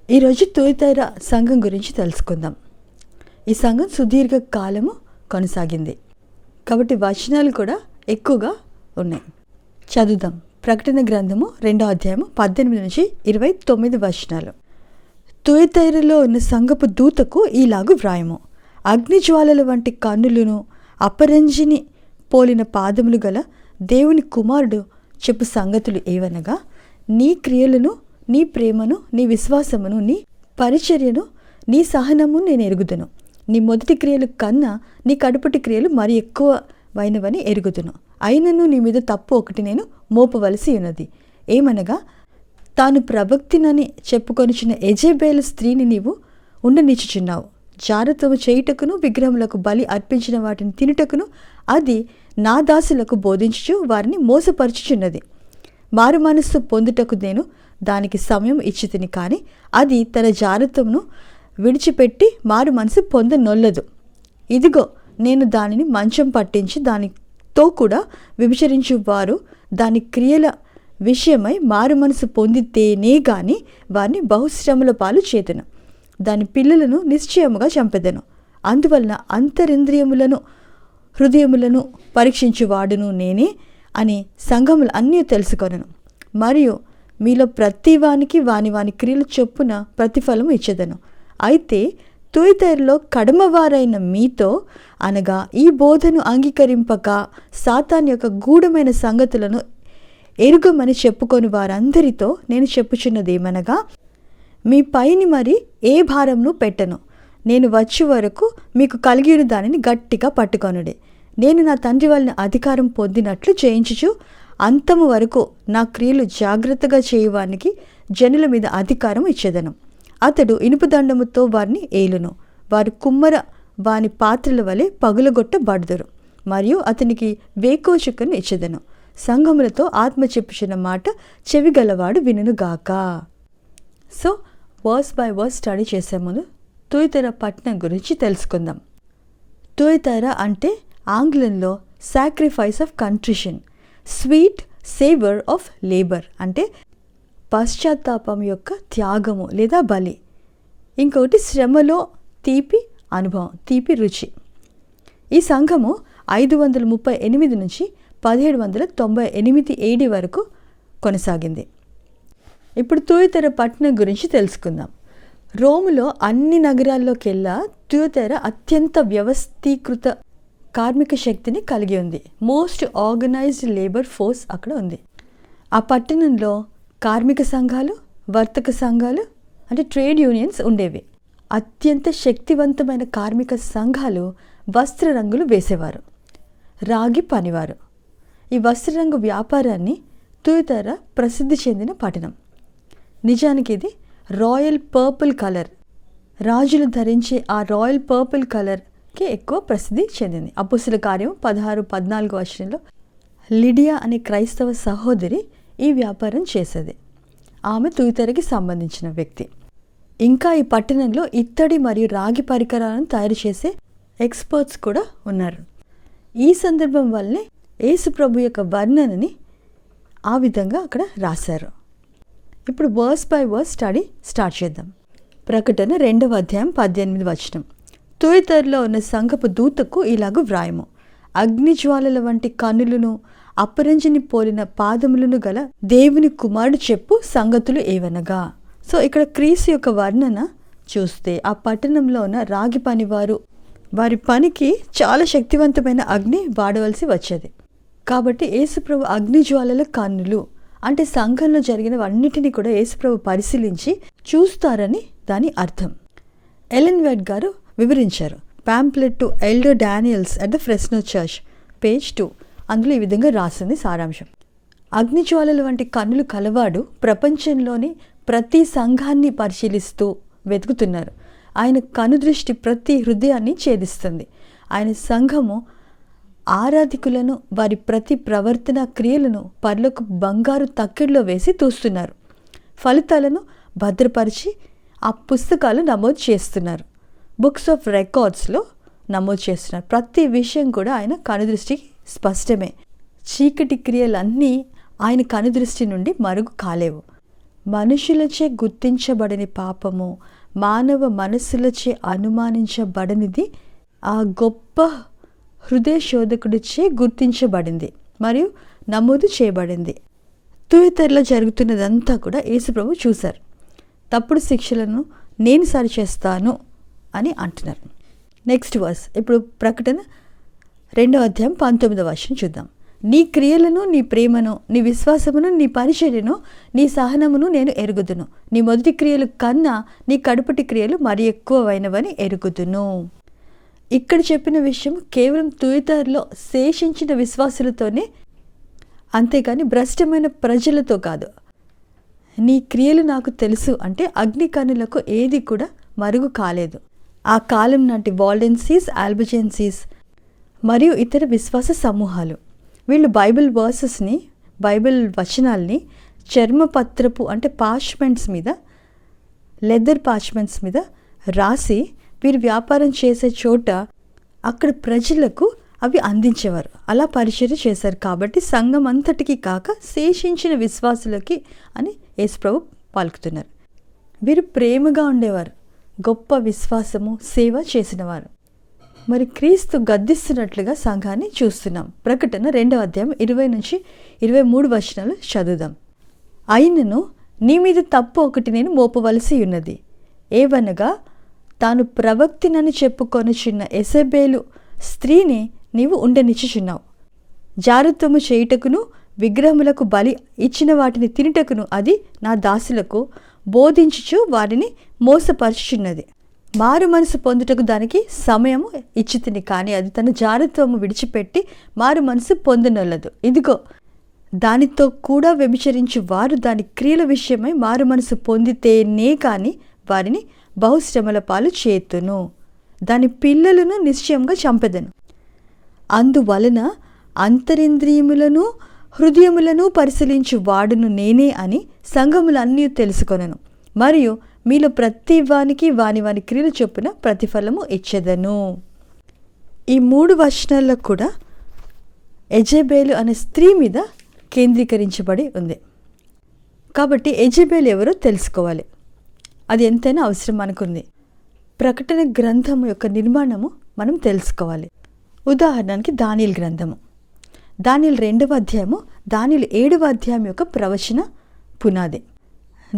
ఈరోజు తుయతైర సంఘం గురించి తెలుసుకుందాం. ఈ సంఘం సుదీర్ఘ కాలము కొనసాగింది కాబట్టి వచనాలు కూడా ఎక్కువగా ఉన్నాయి. చదువుదాం. ప్రకటన గ్రంథము 2వ అధ్యాయము 18 నుంచి 29 వచనాలు. తుయతైరలో ఉన్న సంఘపు దూతకు ఈలాగు వ్రాయము. అగ్నిజ్వాలల వంటి కన్నులను అపరంజిని పోలిన పాదములు గల దేవుని కుమారుడు చెప్పు సంగతులు ఏవనగా, నీ క్రియలను, నీ ప్రేమను, నీ విశ్వాసమును, నీ పరిచర్యను, నీ సహనము నేను ఎరుగుదును. నీ మొదటి క్రియలు కన్నా నీ కడుపటి క్రియలు మరి ఎక్కువైనవని ఎరుగుదును. అయినను నీ మీద తప్పు ఒకటి నేను మోపవలసి ఉన్నది. ఏమనగా, తాను ప్రవక్తినని చెప్పుకొనిచున్న యెజెబెలు స్త్రీని నీవు ఉండనిచ్చుచున్నావు. జారత్వము చేయుటకును, విగ్రహములకు బలి అర్పించిన వాటిని తినుటకును అది నా దాసులకు బోధించుచు వారిని మోసపరచుచున్నది. మారు మనస్సు పొందుటకు నేను దానికి సమయం ఇచ్చితిని, కానీ అది తన జారత్వమును విడిచిపెట్టి మారు మనసు పొందనొల్లదు. ఇదిగో, నేను దానిని మంచం పట్టించి దానితో కూడా వ్యభిచరించు వారు దాని క్రియల విషయమై మారు మనసు పొందితేనే గాని వారిని బహుశ్రమల పాలు చేతును. దాని పిల్లలను నిశ్చయముగా చంపెదను. అందువలన అంతరింద్రియములను హృదయములను పరీక్షించువాడును నేనే అని సంఘములు అన్నీ తెలుసుకొనను. మరియు మీలో ప్రతి వానికి వాని వాని క్రియలు చొప్పున ప్రతిఫలము ఇచ్చేదను. అయితే తుయతైరలో కడమవారైన మీతో, అనగా ఈ బోధను అంగీకరింపక సాతాన్ యొక్క గూఢమైన సంగతులను ఎరుగమని చెప్పుకొని వారందరితో నేను చెప్పుచున్నదేమనగా, మీ పైని మరి ఏ భారంను పెట్టను. నేను వచ్చే వరకు మీకు కలిగిన దానిని గట్టిగా పట్టుకొనుడే. నేను నా తండ్రి వలన అధికారం పొందినట్లు చేయించుచు అంతము వరకు నా క్రియలు జాగ్రత్తగా చేయువానికి జనుల మీద అధికారం ఇచ్చేదను. అతడు ఇనుపు దండముతో వారిని ఏలును. వారు కుమ్మర వాని పాత్రల వలె పగులగొట్టబడుదురు. మరియు అతనికి వేకోచుకను ఇచ్చేదను. సంఘములతో ఆత్మ చెప్పుచున్న మాట చెవిగలవాడు వినుగాక. So verse by verse study చేసే ముందు తుయతైర పట్టణం గురించి తెలుసుకుందాం. తుయతైర అంటే ఆంగ్లంలో sacrifice of contrition, sweet savour of labour అంటే పశ్చాత్తాపం యొక్క త్యాగము లేదా బలి. ఇంకొకటి శ్రమలో తీపి అనుభవం, తీపి రుచి. ఈ సంఘము 538 నుంచి 1798 AD వరకు కొనసాగింది. ఇప్పుడు తుయతైర పట్టణం గురించి తెలుసుకుందాం. రోములో అన్ని నగరాల్లోకెల్లా తుయతైర అత్యంత వ్యవస్థీకృత కార్మిక శక్తిని కలిగి ఉంది. మోస్ట్ ఆర్గనైజ్డ్ లేబర్ ఫోర్స్ అక్కడ ఉంది. ఆ పట్టణంలో కార్మిక సంఘాలు, వర్తక సంఘాలు అంటే ట్రేడ్ యూనియన్స్ ఉండేవి. అత్యంత శక్తివంతమైన కార్మిక సంఘాలు వస్త్ర రంగులు వేసేవారు, రాగి పనివారు. ఈ వస్త్రరంగు వ్యాపారాన్ని తుయతైర ప్రసిద్ధి చెందిన పట్టణం. నిజానికి ఇది రాయల్ పర్పుల్ కలర్, రాజులు ధరించే ఆ రాయల్ పర్పుల్ కలర్కి ఎక్కువ ప్రసిద్ధి చెందింది. అపోస్తలుల కార్యం 16-14 వచనంలో లిడియా అనే క్రైస్తవ సహోదరి ఈ వ్యాపారం చేసేది. ఆమె తుయతైరకి సంబంధించిన వ్యక్తి. ఇంకా ఈ పట్టణంలో ఇత్తడి మరియు రాగి పరికరాలను తయారు చేసే ఎక్స్పర్ట్స్ కూడా ఉన్నారు. ఈ సందర్భం వల్లనే యేసు ప్రభు యొక్క వర్ణనని ఆ విధంగా అక్కడ రాశారు. ఇప్పుడు verse by verse study start చేద్దాం. ప్రకటన 2వ అధ్యాయం 18 వచనం. తుయతైరలో ఉన్న సంఘపు దూతకు ఇలాగు వ్రాయము. అగ్నిజ్వాలల వంటి కన్నులను అపరంజిని పోలిన పాదములను గల దేవుని కుమారుడు చెప్పు సంగతులు ఏవనగా. సో ఇక్కడ క్రీస్తు యొక్క వర్ణన చూస్తే ఆ పట్టణంలో ఉన్న రాగి పనివారు వారి పనికి చాలా శక్తివంతమైన అగ్ని వాడవలసి వచ్చేది. కాబట్టి యేసుప్రభు అగ్నిజ్వాలల కన్నులు అంటే సంఘంలో జరిగినవన్నిటినీ కూడా యేసుప్రభు పరిశీలించి చూస్తారని దాని అర్థం. ఎలెన్ వైట్ గారు వివరించారు. Pamphlet to elder Daniells at the Fresno church, page 2. అందులో ఈ విధంగా రాసింది సారాంశం. అగ్నిజ్వాలల వంటి కన్నులు కలవాడు ప్రపంచంలోని ప్రతి సంఘాన్ని పరిశీలిస్తూ వెతుకుతున్నారు. ఆయన కనుదృష్టి ప్రతి హృదయాన్ని ఛేదిస్తుంది. ఆయన సంఘము ఆరాధికులను, వారి ప్రతి ప్రవర్తన క్రియలను పర్లకు బంగారు తక్కెడలో వేసి చూస్తున్నారు. ఫలితాలను భద్రపరిచి ఆ పుస్తకాలు నమోదు చేస్తున్నారు. బుక్స్ ఆఫ్ రికార్డ్స్లో నమోదు చేస్తున్నారు. ప్రతి విషయం కూడా ఆయన కనుదృష్టికి స్పష్టమే. చీకటి క్రియలన్నీ ఆయన కనుదృష్టి నుండి మరుగు కాలేవు. మనుషులచే గుర్తించబడని పాపము, మానవ మనస్సులచే అనుమానించబడనిది ఆ గొప్ప హృదయ శోధకుడిచే గుర్తించబడింది మరియు నమోదు చేయబడింది. తుయతైరలో జరుగుతున్నదంతా కూడా యేసుప్రభు చూశారు. తప్పుడు శిక్షలను నేను సరిచేస్తాను అని అంటున్నారు. నెక్స్ట్ వర్స్, ఇప్పుడు ప్రకటన 2:19 చూద్దాం. నీ క్రియలను, నీ ప్రేమను, నీ విశ్వాసమును, నీ పరిచర్యను, నీ సహనమును నేను ఎరుగుదును. నీ మొదటి క్రియలు కన్నా నీ కడుపటి క్రియలు మరి ఎక్కువైనవని ఎరుగుదును. ఇక్కడ చెప్పిన విషయం కేవలం తుయతైరలో శేషించిన విశ్వాసులతోనే, అంతేకాని భ్రష్టమైన ప్రజలతో కాదు. నీ క్రియలు నాకు తెలుసు అంటే అగ్నికణులకు ఏది కూడా మరుగు కాలేదు. ఆ కాలం నాటి వాల్డెన్సీస్, ఆల్బజెన్సీస్ మరియు ఇతర విశ్వాస సమూహాలు వీళ్ళు బైబిల్ వర్సెస్ని, బైబిల్ వచనాల్ని చర్మపత్రపు అంటే పార్చ్మెంట్స్ మీద, లెదర్ పార్చ్మెంట్స్ మీద రాసి వీరు వ్యాపారం చేసే చోట అక్కడ ప్రజలకు అవి అందించేవారు. అలా పరిచర్య చేశారు. కాబట్టి సంఘం అంతటికి కాక శేషించిన విశ్వాసులకి అని యేసుప్రభు పలుకుతున్నారు. వీరు ప్రేమగా ఉండేవారు, గొప్ప విశ్వాసము, సేవ చేసినవారు. మరి క్రీస్తు గద్దిస్తున్నట్లుగా సంఘాన్ని చూస్తున్నాం. ప్రకటన 2:20-23 చదువుదాం. అయినను నీ మీద తప్పు ఒకటి నేను మోపవలసి ఉన్నది. ఏవనగా తాను ప్రవక్తినని చెప్పుకొనుచున్న యెజబెలు స్త్రీని నీవు ఉండనిచ్చుచున్నావు. జారత్వము చేయుటకును విగ్రహములకు బలి ఇచ్చిన వాటిని తినుటకును అది నా దాసులకు బోధించుచు వారిని మోసపరుచుచున్నది. మారు మనసు పొందుటకు దానికి సమయము ఇచ్చితిని, కానీ అది తన జారత్వము విడిచిపెట్టి మారు మనసు పొందనొల్లదు. ఇదిగో దానితో కూడా వ్యభిచరించు వారు దాని క్రియల విషయమై మారు మనసు పొందితేనే కానీ వారిని బహుశ్రమల పాలు చేతును. దాని పిల్లలను నిశ్చయంగా చంపెదను. అందువలన అంతరింద్రియములను హృదయములను పరిశీలించు వాడును నేనే అని సంఘములన్నీ తెలుసుకొనను. మరియు మీలో ప్రతి వానికి వాని వాని క్రియలు చొప్పున ప్రతిఫలము ఇచ్చేదను. ఈ 3 వచనాల్లో కూడా యెజబెలు అనే స్త్రీ మీద కేంద్రీకరించబడి ఉంది. కాబట్టి యెజబెలు ఎవరో తెలుసుకోవాలి. అది ఎంతైనా అవసరం మనకుంది. ప్రకటన గ్రంథము యొక్క నిర్మాణము మనం తెలుసుకోవాలి. ఉదాహరణకి దానియేలు గ్రంథము, దానియేలు 2వ అధ్యాయము, దానియేలు 7వ అధ్యాయం యొక్క ప్రవచన పునాది.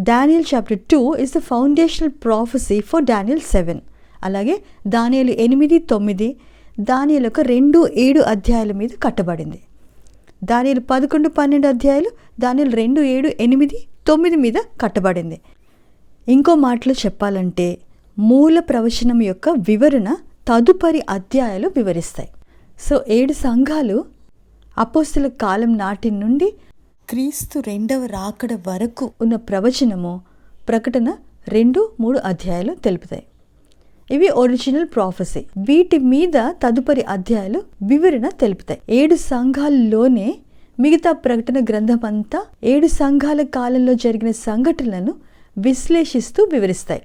Daniel chapter 2 is the foundational prophecy for Daniel 7. అలాగే దానియేలు 8-9 దానియేలు యొక్క 2-7 అధ్యాయాల మీద కట్టబడింది. దానియేలు 11-12 అధ్యాయాలు దానియేలు 2-7-8-9 మీద కట్టబడింది. ఇంకో మాటలో చెప్పాలంటే మూల ప్రవచనం యొక్క వివరణ తదుపరి అధ్యాయాలు వివరిస్తాయి. సో 7 సంఘాలు అపోస్తల కాలం నాటి నుండి క్రీస్తు 2వ రాకడ వరకు ఉన్న ప్రవచనము ప్రకటన 2-3 అధ్యాయాలు తెలుపుతాయి. ఇవి ఒరిజినల్ ప్రాఫెసీ. వీటి మీద తదుపరి అధ్యాయాలు వివరణ తెలుపుతాయి. 7 సంఘాల్లోనే మిగతా ప్రకటన గ్రంథం అంతా 7 సంఘాల కాలంలో జరిగిన సంఘటనలను విశ్లేషిస్తూ వివరిస్తాయి.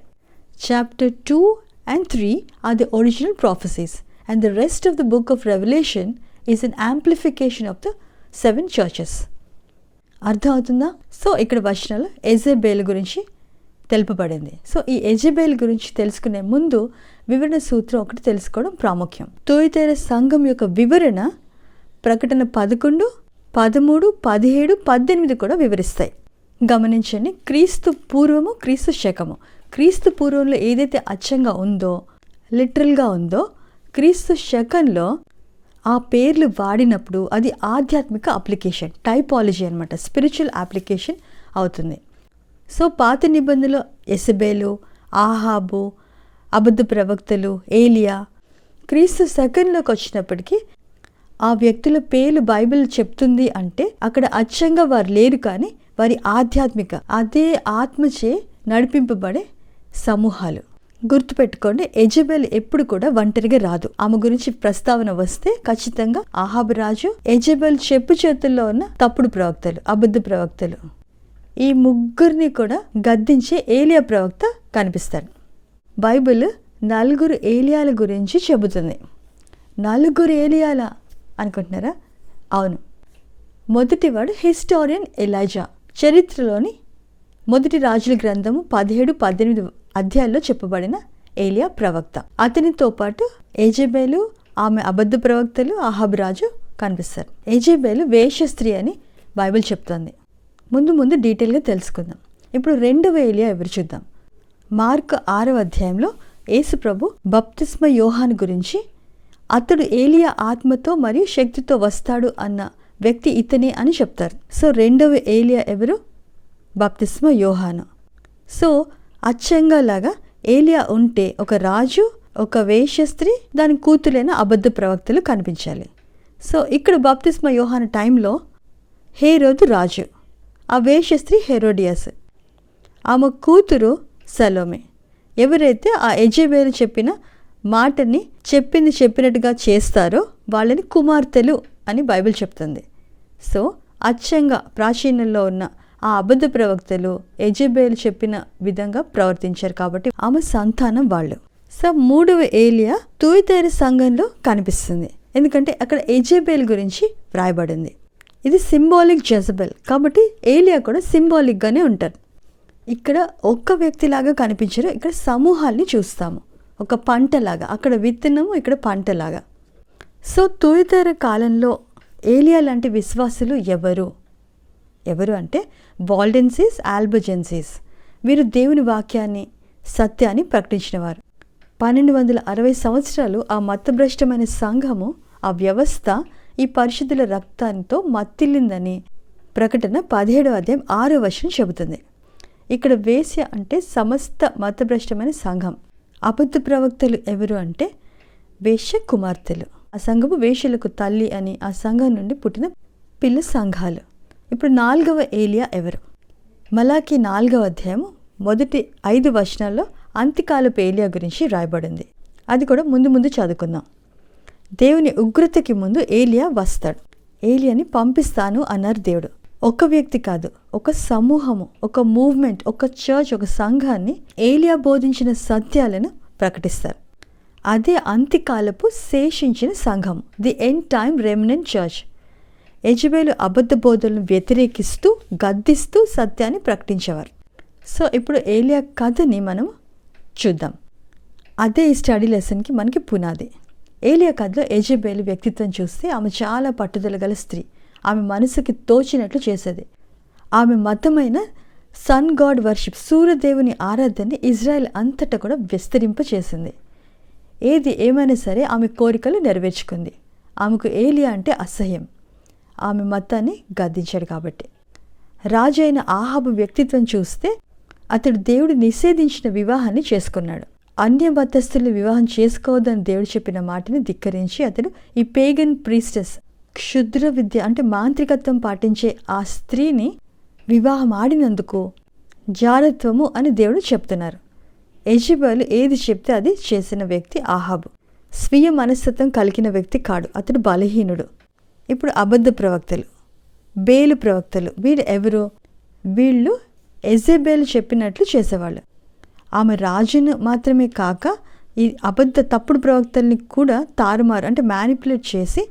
Chapter 2 and 3 are the original prophecies and the rest of the book of Revelation is an amplification of the 7 churches. అర్థం అవుతుందా? సో ఇక్కడ వచనాలు యెజబెలు గురించి తెలుపబడింది. సో ఈ యెజబెలు గురించి తెలుసుకునే ముందు వివరణ సూత్రం ఒకటి తెలుసుకోవడం ప్రాముఖ్యం. తుయతైర సంఘం యొక్క వివరణ ప్రకటన 11, 13, 17, 18 కూడా వివరిస్తాయి. గమనించండి, క్రీస్తు పూర్వము, క్రీస్తు శకము. క్రీస్తు పూర్వంలో ఏదైతే అచ్చంగా ఉందో, లిటరల్గా ఉందో, క్రీస్తు శకంలో ఆ పేర్లు వాడినప్పుడు అది ఆధ్యాత్మిక అప్లికేషన్, టైపాలజీ అనమాట, స్పిరిచువల్ అప్లికేషన్ అవుతుంది. సో పాత నిబంధనలో యెజబెలు, ఆహాబు, అబద్ధ ప్రవక్తలు, ఏలియా. క్రీస్తు సెకండ్లోకి వచ్చినప్పటికీ ఆ వ్యక్తుల పేర్లు బైబిల్ చెప్తుంది అంటే అక్కడ అచ్చంగా వారు లేరు, కానీ వారి ఆధ్యాత్మిక, అదే ఆత్మచే నడిపింపబడే సమూహాలు. గుర్తుపెట్టుకోండి, యెజబెల్ ఎప్పుడు కూడా ఒంటరిగా రాదు. ఆమె గురించి ప్రస్తావన వస్తే ఖచ్చితంగా ఆహాబు రాజు, యెజబెల్ చెప్పు చేతుల్లో ఉన్న తప్పుడు ప్రవక్తలు, అబద్ధ ప్రవక్తలు, ఈ ముగ్గురిని కూడా గద్దించే ఏలియా ప్రవక్త కనిపిస్తాడు. బైబిల్ 4 ఏలియాల గురించి చెబుతుంది. 4 ఏలియాల అనుకుంటున్నారా? అవును. మొదటివాడు హిస్టోరియన్ ఎలైజా, చరిత్రలోని మొదటి రాజుల గ్రంథము 17-18 అధ్యాయాల్లో చెప్పబడిన ఏలియా ప్రవక్త. అతనితో పాటు యెజెబెలు, ఆమె అబద్ధ ప్రవక్తలు, అహాబు రాజు కనిపిస్తారు. యెజెబెలు వేశ్య స్త్రీ అని బైబిల్ చెప్తోంది. ముందు డీటెయిల్గా తెలుసుకుందాం. ఇప్పుడు రెండవ ఏలియా ఎవరు చూద్దాం. మార్కు 6వ అధ్యాయంలో యేసు ప్రభు బప్తిస్మ యోహాను గురించి, అతడు ఏలియా ఆత్మతో మరియు శక్తితో వస్తాడు అన్న వ్యక్తి ఇతనే అని చెప్తారు. సో రెండవ ఏలియా ఎవరు? బప్తిస్మ యోహాను. సో అచ్చంగా లాగా ఏలియా ఉంటే ఒక రాజు, ఒక వేశ్య స్త్రీ, దాని కూతురైన అబద్ధ ప్రవక్తలు కనిపించాలి. సో ఇక్కడ బప్తిస్మ యోహాను టైంలో హేరోదు రాజు, ఆ వేశ్య స్త్రీ హెరోడియాస్, ఆమె కూతురు సలోమే. ఎవరైతే ఆ యెజెబెలు చెప్పిన మాటని చెప్పినట్టుగా చేస్తారో వాళ్ళని కుమార్తెలు అని బైబిల్ చెప్తుంది. సో అచ్చంగా ప్రాచీనంలో ఉన్న ఆ అబద్ధ ప్రవక్తలు యెజెబెలు చెప్పిన విధంగా ప్రవర్తించారు కాబట్టి ఆమె సంతానం వాళ్ళు. సో మూడవ ఏలియా తుయతైర సంఘంలో కనిపిస్తుంది. ఎందుకంటే అక్కడ యెజెబెలు గురించి వ్రాయబడింది. ఇది సింబాలిక్ జెజబెల్ కాబట్టి ఏలియా కూడా సింబాలిక్గానే ఉంటారు. ఇక్కడ ఒక్క వ్యక్తిలాగా కనిపించరు, ఇక్కడ సమూహాల్ని చూస్తాము. ఒక పంటలాగా, అక్కడ విత్తనము, ఇక్కడ పంటలాగా. సో తుయతైర కాలంలో ఏలియా లాంటి విశ్వాసులు ఎవరు అంటే వాల్డెన్సిస్, ఆల్బజెన్సిస్. వీరు దేవుని వాక్యాన్ని, సత్యాన్ని ప్రకటించినవారు. 1260 సంవత్సరాలు ఆ మతభ్రష్టమైన సంఘము, ఆ వ్యవస్థ ఈ పరిశుద్ధుల రక్తంతో మత్తిల్లిందని ప్రకటన 17వ అధ్యాయం 6వ వచనం చెబుతుంది. ఇక్కడ వేశ్య అంటే సమస్త మతభ్రష్టమైన సంఘం. అబద్ధ ప్రవక్తలు ఎవరు అంటే వేశ్య కుమార్తెలు. ఆ సంఘము వేశ్యలకు తల్లి అని ఆ సంఘం నుండి పుట్టిన పిల్ల సంఘాలు. ఇప్పుడు 4వ ఏలియా ఎవరు? మలాకి 4వ అధ్యాయము మొదటి 5 వచనాల్లో అంత్యకాలపు ఏలియా గురించి రాయబడింది. అది కూడా ముందు చదువుకుందాం. దేవుని ఉగ్రతకి ముందు ఏలియా వస్తాడు. ఏలియాని పంపిస్తాను అన్నారు దేవుడు. ఒక వ్యక్తి కాదు, ఒక సమూహము, ఒక మూవ్మెంట్, ఒక చర్చ్, ఒక సంఘాన్ని ఏలియా బోధించిన సత్యాలను ప్రకటిస్తారు. అదే అంత్యకాలపు శేషించిన సంఘం, the end time remnant church. యెజెబెలు అబద్ధ బోధనలను వ్యతిరేకిస్తూ, గద్దిస్తూ సత్యాన్ని ప్రకటించేవారు. సో ఇప్పుడు ఏలియా కథని మనం చూద్దాం. అదే ఈ స్టడీ లెసన్కి మనకి పునాది. ఏలియా కథలో యెజెబెలు వ్యక్తిత్వం చూస్తే ఆమె చాలా పట్టుదల గల స్త్రీ. ఆమె మనసుకి తోచినట్లు చేసేది. ఆమె మతమైన సన్ గాడ్ వర్షిప్, సూర్యదేవుని ఆరాధనని ఇజ్రాయెల్ అంతటా కూడా విస్తరింపచేసింది. ఏది ఏమైనా సరే ఆమె కోరికలు నెరవేర్చుకుంది. ఆమెకు ఏలియా అంటే అసహ్యం. ఆమె మతాన్ని గద్దించాడు కాబట్టి. రాజు అయిన ఆహాబు వ్యక్తిత్వం చూస్తే అతడు దేవుడు నిషేధించిన వివాహాన్ని చేసుకున్నాడు. అన్య మతస్థుల్ని వివాహం చేసుకోవద్దని దేవుడు చెప్పిన మాటని ధిక్కరించి అతడు ఈ పేగన్ ప్రీస్టెస్, క్షుద్ర విద్య అంటే మాంత్రికత్వం పాటించే ఆ స్త్రీని వివాహం ఆడినందుకు జారత్వము అని దేవుడు చెప్తున్నారు. యెజెబెలు ఏది చెప్తే అది చేసిన వ్యక్తి ఆహాబు. స్వీయ మనస్తత్వం కలిగిన వ్యక్తి కాడు, అతడు బలహీనుడు. ఇప్పుడు అబద్ధ ప్రవక్తలు, బేలు ప్రవక్తలు, వీళ్ళు ఎవరు? వీళ్ళు యెజెబెలు చెప్పినట్లు చేసేవాళ్ళు. ఆమె రాజును మాత్రమే కాక ఈ అబద్ధ తప్పుడు ప్రవక్తల్ని కూడా తారుమారు అంటే మ్యానిపులేట్ చేసి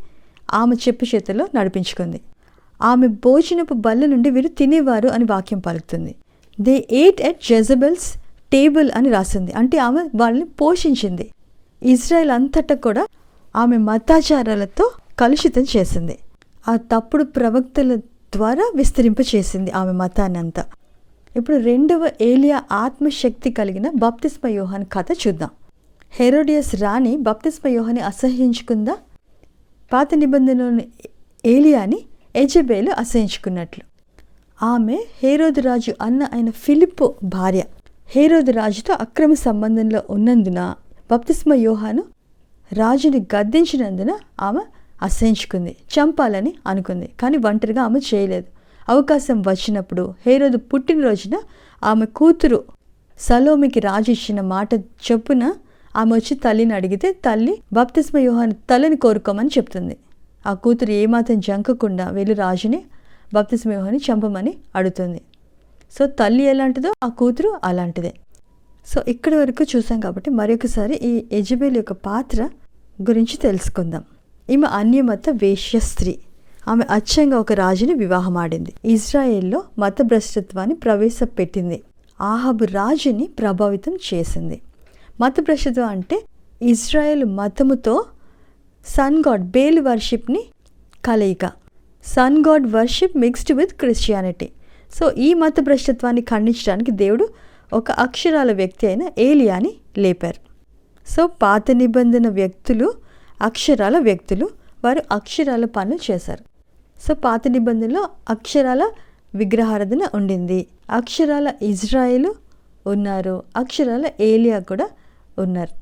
ఆమె చెప్పు చేతిలో నడిపించుకుంది. ఆమె భోజనపు బల్ల నుండి వీరు తినేవారు అని వాక్యం పలుకుతుంది. దే ఏట్ ఎట్ జెజబెల్స్ టేబుల్ అని రాసింది. అంటే ఆమె వాళ్ళని పోషించింది. ఇజ్రాయెల్ అంతటా కూడా ఆమె మతాచారాలతో కలుషితం చేసింది. ఆ తప్పుడు ప్రవక్తల ద్వారా విస్తరింపచేసింది ఆమె మతాన్ని అంతా. ఇప్పుడు రెండవ ఏలియా ఆత్మశక్తి కలిగిన బప్తిస్మ యోహాను కథ చూద్దాం. హెరోడియస్ రాణి బప్తిస్మ యోహాన్ని అసహ్యించుకుందా? పాత నిబంధనలోని ఏలియాని యెజెబెలు అసహించుకున్నట్లు. ఆమె హేరోదు రాజు అన్న అయిన ఫిలిప్పు భార్య. హేరోదు రాజుతో అక్రమ సంబంధంలో ఉన్నందున బప్తిస్మ యోహాను రాజుని గద్దించినందున ఆమె అసహించుకుంది, చంపాలని అనుకుంది. కానీ ఒంటరిగా ఆమె చేయలేదు. అవకాశం వచ్చినప్పుడు హేరోదు పుట్టినరోజున ఆమె కూతురు సలోమికి రాజు ఇచ్చిన మాట చొప్పున ఆమె వచ్చి తల్లిని అడిగితే తల్లి బప్తిస్మ యోహాను తలని కోరుకోమని చెప్తుంది. ఆ కూతురు ఏమాత్రం జంకకుండా వెళ్ళి రాజుని బప్తిస్మ యోహాన్ని చంపమని అడుగుతుంది. సో తల్లి ఎలాంటిదో ఆ కూతురు అలాంటిదే. సో ఇక్కడి వరకు చూసాం కాబట్టి మరొకసారి ఈ యెజెబెలు యొక్క పాత్ర గురించి తెలుసుకుందాం. ఈమె అన్యమత వేశ్య స్త్రీ. ఆమె అచ్చంగా ఒక రాజుని వివాహం ఆడింది. ఇజ్రాయెల్లో మతభ్రష్టత్వాన్ని ప్రవేశపెట్టింది. ఆహాబు రాజుని ప్రభావితం చేసింది. మతభ్రష్టత్వం అంటే ఇజ్రాయెల్ మతముతో సన్ గాడ్ బేల్ వర్షిప్ని కలయిక. Sun god worship mixed with Christianity. So ఈ మతభ్రష్టత్వాన్ని ఖండించడానికి దేవుడు ఒక అక్షరాల వ్యక్తి అయిన ఏలియాని లేపారు. సో పాత నిబంధన వ్యక్తులు అక్షరాల వ్యక్తులు, వారు అక్షరాల పనులు చేశారు. సో పాత నిబంధనలో అక్షరాల విగ్రహారాధన ఉండింది. అక్షరాల ఇజ్రాయేలు ఉన్నారు, అక్షరాల ఏలియా కూడా ఉన్నారు.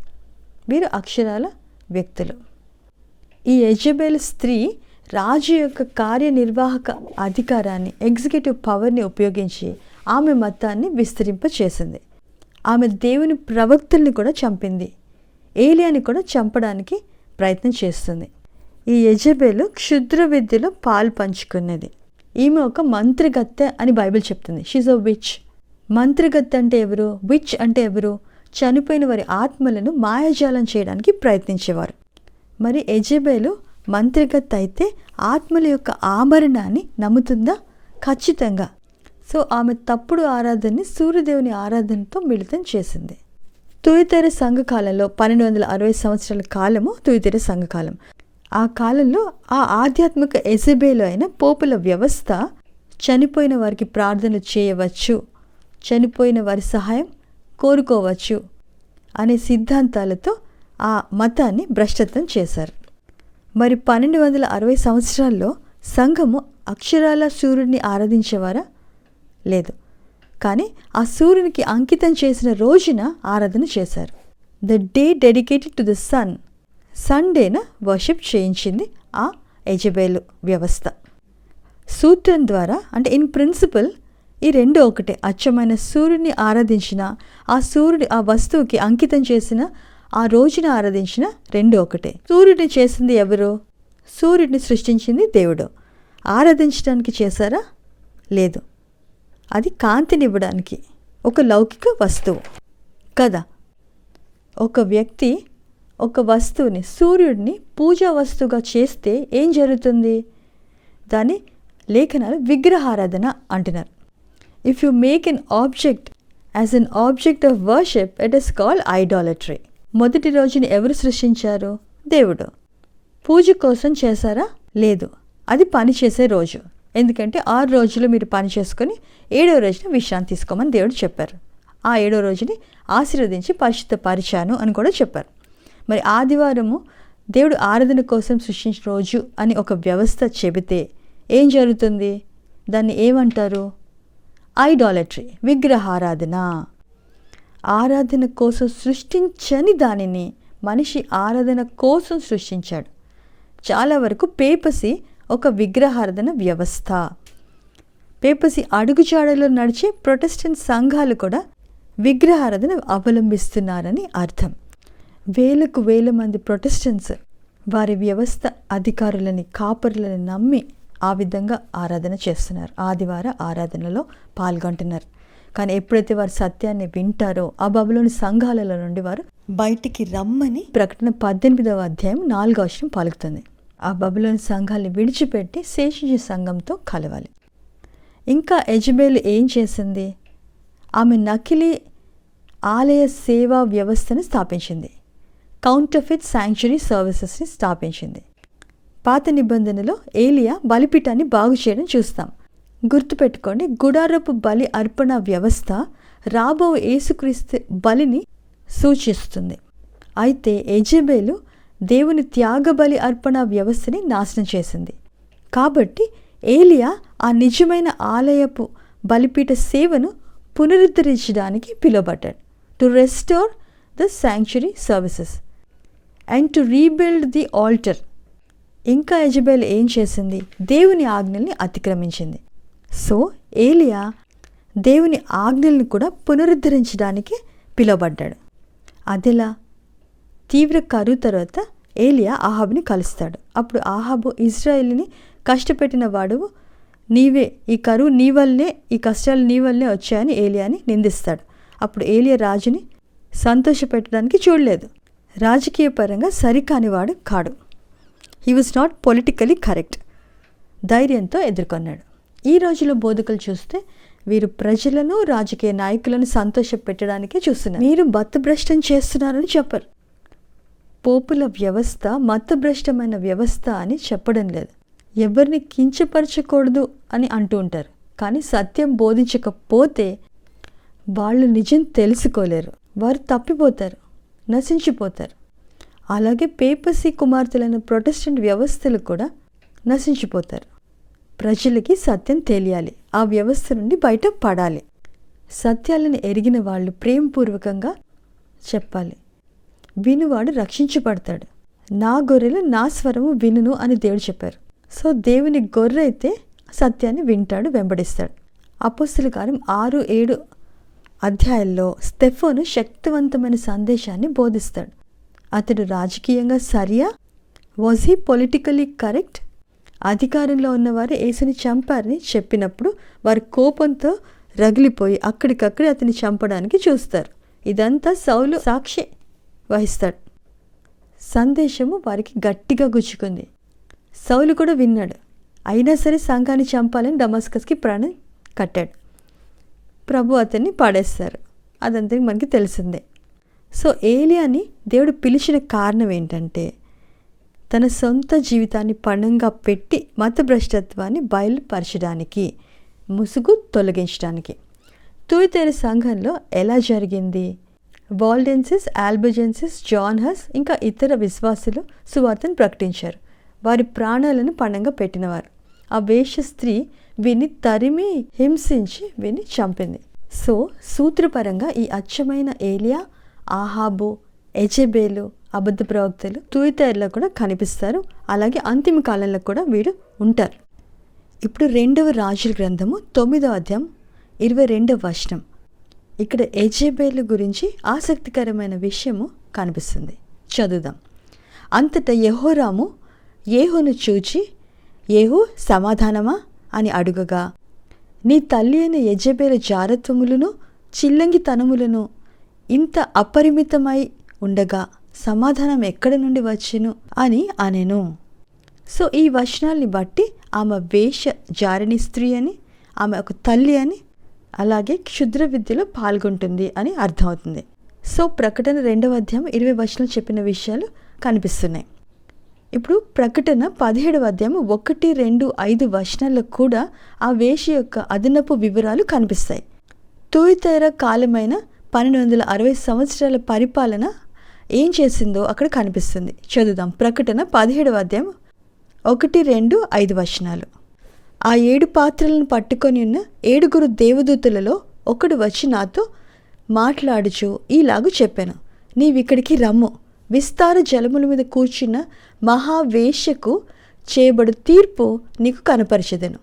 వీరు అక్షరాల వ్యక్తులు. ఈ యెజబెల్ స్త్రీ రాజు యొక్క కార్యనిర్వాహక అధికారాన్ని, ఎగ్జిక్యూటివ్ పవర్ని ఉపయోగించి ఆమె మతాన్ని విస్తరింపచేసింది. ఆమె దేవుని ప్రవక్తల్ని కూడా చంపింది. ఏలియాని కూడా చంపడానికి ప్రయత్నం చేస్తుంది. ఈ యెజబెలు క్షుద్ర విద్యలో పాలు పంచుకున్నది. ఈమె ఒక మంత్రిగత్తె అని బైబిల్ చెప్తుంది. She's a which. మంత్రిగత్తె అంటే ఎవరు? విచ్ అంటే ఎవరు? చనిపోయిన వారి ఆత్మలను మాయాజాలం చేయడానికి ప్రయత్నించేవారు. మరి యెజబెలు మంత్రిగత్తె అయితే ఆత్మల యొక్క ఆభరణాన్ని నమ్ముతుందా? ఖచ్చితంగా. సో ఆమె తప్పుడు ఆరాధనని సూర్యదేవుని ఆరాధనతో మిళితం చేసింది. తుయతెర సంఘకాలంలో 1260 సంవత్సరాల కాలము తుయతెర సంఘకాలం. ఆ కాలంలో ఆ ఆధ్యాత్మిక యెజబెలు అయిన పోపుల వ్యవస్థ చనిపోయిన వారికి ప్రార్థనలు చేయవచ్చు, చనిపోయిన వారి సహాయం కోరుకోవచ్చు అనే సిద్ధాంతాలతో ఆ మతాన్ని భ్రష్టత్వం చేశారు. మరి 1260 సంవత్సరాల్లో సంఘము అక్షరాల సూర్యుడిని ఆరాధించేవారా? లేదు. కానీ ఆ సూర్యునికి అంకితం చేసిన రోజున ఆరాధన చేశారు. The day dedicated to the sun. సండేన వర్షిప్ చేయించింది ఆ యెజబెలు వ్యవస్థ. సూత్రం ద్వారా అంటే ఇన్ ప్రిన్సిపల్ ఈ రెండు ఒకటే. అచ్చమైన సూర్యుడిని ఆరాధించిన, ఆ సూర్యుడి ఆ వస్తువుకి అంకితం చేసిన, ఆ రోజున ఆరాధించిన రెండు ఒకటే. సూర్యుడిని చేసింది ఎవరు? సూర్యుడిని సృష్టించింది దేవుడు. ఆరాధించడానికి చేశారా? లేదు. అది కాంతినివ్వడానికి ఒక లౌకిక వస్తువు కదా. ఒక వ్యక్తి ఒక వస్తువుని, సూర్యుడిని పూజా వస్తువుగా చేస్తే ఏం జరుగుతుంది? దాన్ని లేఖనాలు విగ్రహారాధన అంటున్నారు. If you make an object as an object of worship, it is called idolatry. మొదటి రోజుని ఎవరు సృష్టించారు? దేవుడు. పూజ కోసం చేశారా? లేదు. అది పని చేసే రోజు. ఎందుకంటే 6 రోజులు మీరు పని చేసుకొని 7వ రోజున విశ్రాంతి తీసుకోమని దేవుడు చెప్పారు. ఆ 7వ రోజుని ఆశీర్వదించి పరిశుద్ధపరిచాను అని కూడా చెప్పారు. మరి ఆదివారము దేవుడు ఆరాధన కోసం సృష్టించిన రోజు అని ఒక వ్యవస్థ చెబితే ఏం జరుగుతుంది? దాన్ని ఏమంటారు? ఐడాలట్రీ, విగ్రహారాధన. ఆరాధన కోసం సృష్టించని దానిని మనిషి ఆరాధన కోసం సృష్టించాడు. చాలా వరకు పేపసి ఒక విగ్రహారాధన వ్యవస్థ. పేపసి అడుగుజాడలో నడిచే ప్రొటెస్టెంట్ సంఘాలు కూడా విగ్రహారాధన అవలంబిస్తున్నారని అర్థం. వేలకు వేల మంది ప్రొటెస్టెంట్స్ వారి వ్యవస్థ అధికారులని, కాపరులని నమ్మి ఆ విధంగా ఆరాధన చేస్తున్నారు. ఆదివార ఆరాధనలో పాల్గొంటున్నారు. కానీ ఎప్పుడైతే వారు సత్యాన్ని వింటారో ఆ బబులోని సంఘాలలో నుండి వారు బయటికి రమ్మని ప్రకటన 18వ అధ్యాయం 4వ వచనం పలుకుతుంది. ఆ బబులోని సంఘాన్ని విడిచిపెట్టి శేషించే సంఘంతో కలవాలి. ఇంకా యెజబెలు ఏం చేసింది? ఆమె నకిలీ ఆలయ సేవా వ్యవస్థను స్థాపించింది. కౌంటర్ఫిట్ శాంక్చురీ సర్వీసెస్ని స్థాపించింది. పాత నిబంధనలో ఏలియా బలిపీఠాన్ని బాగు చేయడం చూస్తాం. గుర్తుపెట్టుకోండి, గుడారపు బలి అర్పణ వ్యవస్థ రాబో యేసుక్రీస్తు బలిని సూచిస్తుంది. అయితే యెజబెలు దేవుని త్యాగ బలి అర్పణ వ్యవస్థని నాశనం చేసింది. కాబట్టి ఏలియా ఆ నిజమైన ఆలయపు బలిపీఠ సేవను పునరుద్ధరించడానికి పిలువబడ్డాడు. To restore the sanctuary services and to rebuild the altar. ఇంకా యెజబెలు ఏం చేసింది? దేవుని ఆజ్ఞల్ని అతిక్రమించింది. సో ఏలియా దేవుని ఆజ్ఞల్ని కూడా పునరుద్ధరించడానికి పిలువబడ్డాడు. అదెలా? తీవ్ర కరువు తర్వాత ఏలియా ఆహాబుని కలుస్తాడు. అప్పుడు ఆహాబు, ఇజ్రాయేలుని కష్టపెట్టిన వాడువు నీవే, ఈ కరువు నీ వల్లే, ఈ కష్టాలు నీ వల్లే వచ్చాయని ఏలియాని నిందిస్తాడు. అప్పుడు ఏలియా రాజుని సంతోషపెట్టడానికి చూడలేదు. రాజకీయ పరంగా సరికానివాడు కాడు. He was not politically correct. ధైర్యంతో ఎదుర్కొన్నాడు. ఈ రోజులో బోధకులు చూస్తే వీరు ప్రజలను, రాజకీయ నాయకులను సంతోషపెట్టడానికే చూస్తున్నారు. మీరు మతభ్రష్టం చేస్తున్నారని చెప్పరు. పోపుల వ్యవస్థ మతభ్రష్టమైన వ్యవస్థ అని చెప్పడం లేదు. ఎవరిని కించపరచకూడదు అని అంటూ ఉంటారు. కానీ సత్యం బోధించకపోతే వాళ్ళు నిజం తెలుసుకోలేరు. వారు తప్పిపోతారు, నశించిపోతారు. అలాగే పేపసీ కుమార్తెలైన ప్రొటెస్టెంట్ వ్యవస్థలు కూడా నశించిపోతారు. ప్రజలకి సత్యం తెలియాలి, ఆ వ్యవస్థ నుండి బయట పడాలి. సత్యాలను ఎరిగిన వాళ్ళు ప్రేమపూర్వకంగా చెప్పాలి. వినువాడు రక్షించబడతాడు. నా గొర్రెలు నా స్వరము వినును అని దేవుడు చెప్పారు. సో దేవుని గొర్రె అయితే సత్యాన్ని వింటాడు, వెంబడిస్తాడు. అపోస్తలుల కార్యం 6-7 అధ్యాయాల్లో స్టెఫాను శక్తివంతమైన సందేశాన్ని బోధిస్తాడు. అతడు రాజకీయంగా సరియా? Was he politically correct? అధికారంలో ఉన్నవారు యేసుని చంపారని చెప్పినప్పుడు వారి కోపంతో రగిలిపోయి అక్కడికక్కడే అతన్ని చంపడానికి చూస్తారు. ఇదంతా సౌలు సాక్షి వహిస్తాడు. సందేశము వారికి గట్టిగా గుచ్చుకుంది. సౌలు కూడా విన్నాడు. అయినా సరే సంఘాన్ని చంపాలని డమస్కస్కి ప్రాణం కట్టాడు. ప్రభు అతన్ని పాడేస్తారు. అదంతా మనకి తెలిసిందే. సో ఏలియాని దేవుడు పిలిచిన కారణం ఏంటంటే తన సొంత జీవితాన్ని పణంగా పెట్టి మతభ్రష్టత్వాన్ని బయలుపరచడానికి, ముసుగు తొలగించడానికి. తుయతైర సంఘంలో ఎలా జరిగింది? వాల్డెన్సిస్, ఆల్బిజెన్సిస్, జాన్ హస్ ఇంకా ఇతర విశ్వాసులు సువార్తను ప్రకటించారు. వారి ప్రాణాలను పణంగా పెట్టినవారు. ఆ వేశ్య స్త్రీ విని తరిమి హింసించి విని చంపింది. సో సూత్రపరంగా ఈ అచ్చమైన ఏలియా, ఆహాబు, యెజెబెలు అబద్ధ ప్రవక్తలు తుయతైరలో కూడా కనిపిస్తారు. అలాగే అంతిమ కాలంలో కూడా వీడు ఉంటారు. ఇప్పుడు 2వ రాజుల గ్రంథము 9వ అధ్యాయం 22వ వచనం. ఇక్కడ యెజెబెలు గురించి ఆసక్తికరమైన విషయము కనిపిస్తుంది. చదువుదాం. అంతటా యెహోరాము యేహూను చూచి, యేహూ సమాధానమా అని అడుగగా, నీ తల్లి అయిన యెజెబెలు జారత్వములను చిల్లంగితనములను ఇంత అపరిమితమై ఉండగా సమాధానం ఎక్కడి నుండి వచ్చెను అని అనెను. సో ఈ వచనాల్ని బట్టి ఆమె వేష జారిణి స్త్రీ అని, ఆమె ఒక తల్లి అని, అలాగే క్షుద్ర విద్యలో పాల్గొంటుంది అని అర్థమవుతుంది. సో ప్రకటన 2వ అధ్యాయం 20 వచనాలు చెప్పిన విషయాలు కనిపిస్తున్నాయి. ఇప్పుడు ప్రకటన 17వ అధ్యాయం 1, 2, 5 వచనాల్లో కూడా ఆ వేష యొక్క అదనపు వివరాలు కనిపిస్తాయి. తుయతైర కాలమైన 1260 సంవత్సరాల పరిపాలన ఏం చేసిందో అక్కడ కనిపిస్తుంది. చదువుదాం. ప్రకటన 17వ అధ్యాయం 1, 2, 5 వచనాలు. ఆ 7 పాత్రలను పట్టుకొని ఉన్న 7 దేవదూతలలో ఒకడు వచ్చి నాతో మాట్లాడుచు ఈలాగు చెప్పాను, నీవిక్కడికి రమ్ము, విస్తార జలముల మీద కూర్చున్న మహావేశ్యకు చేయబడు తీర్పు నీకు కనపరిచెదను.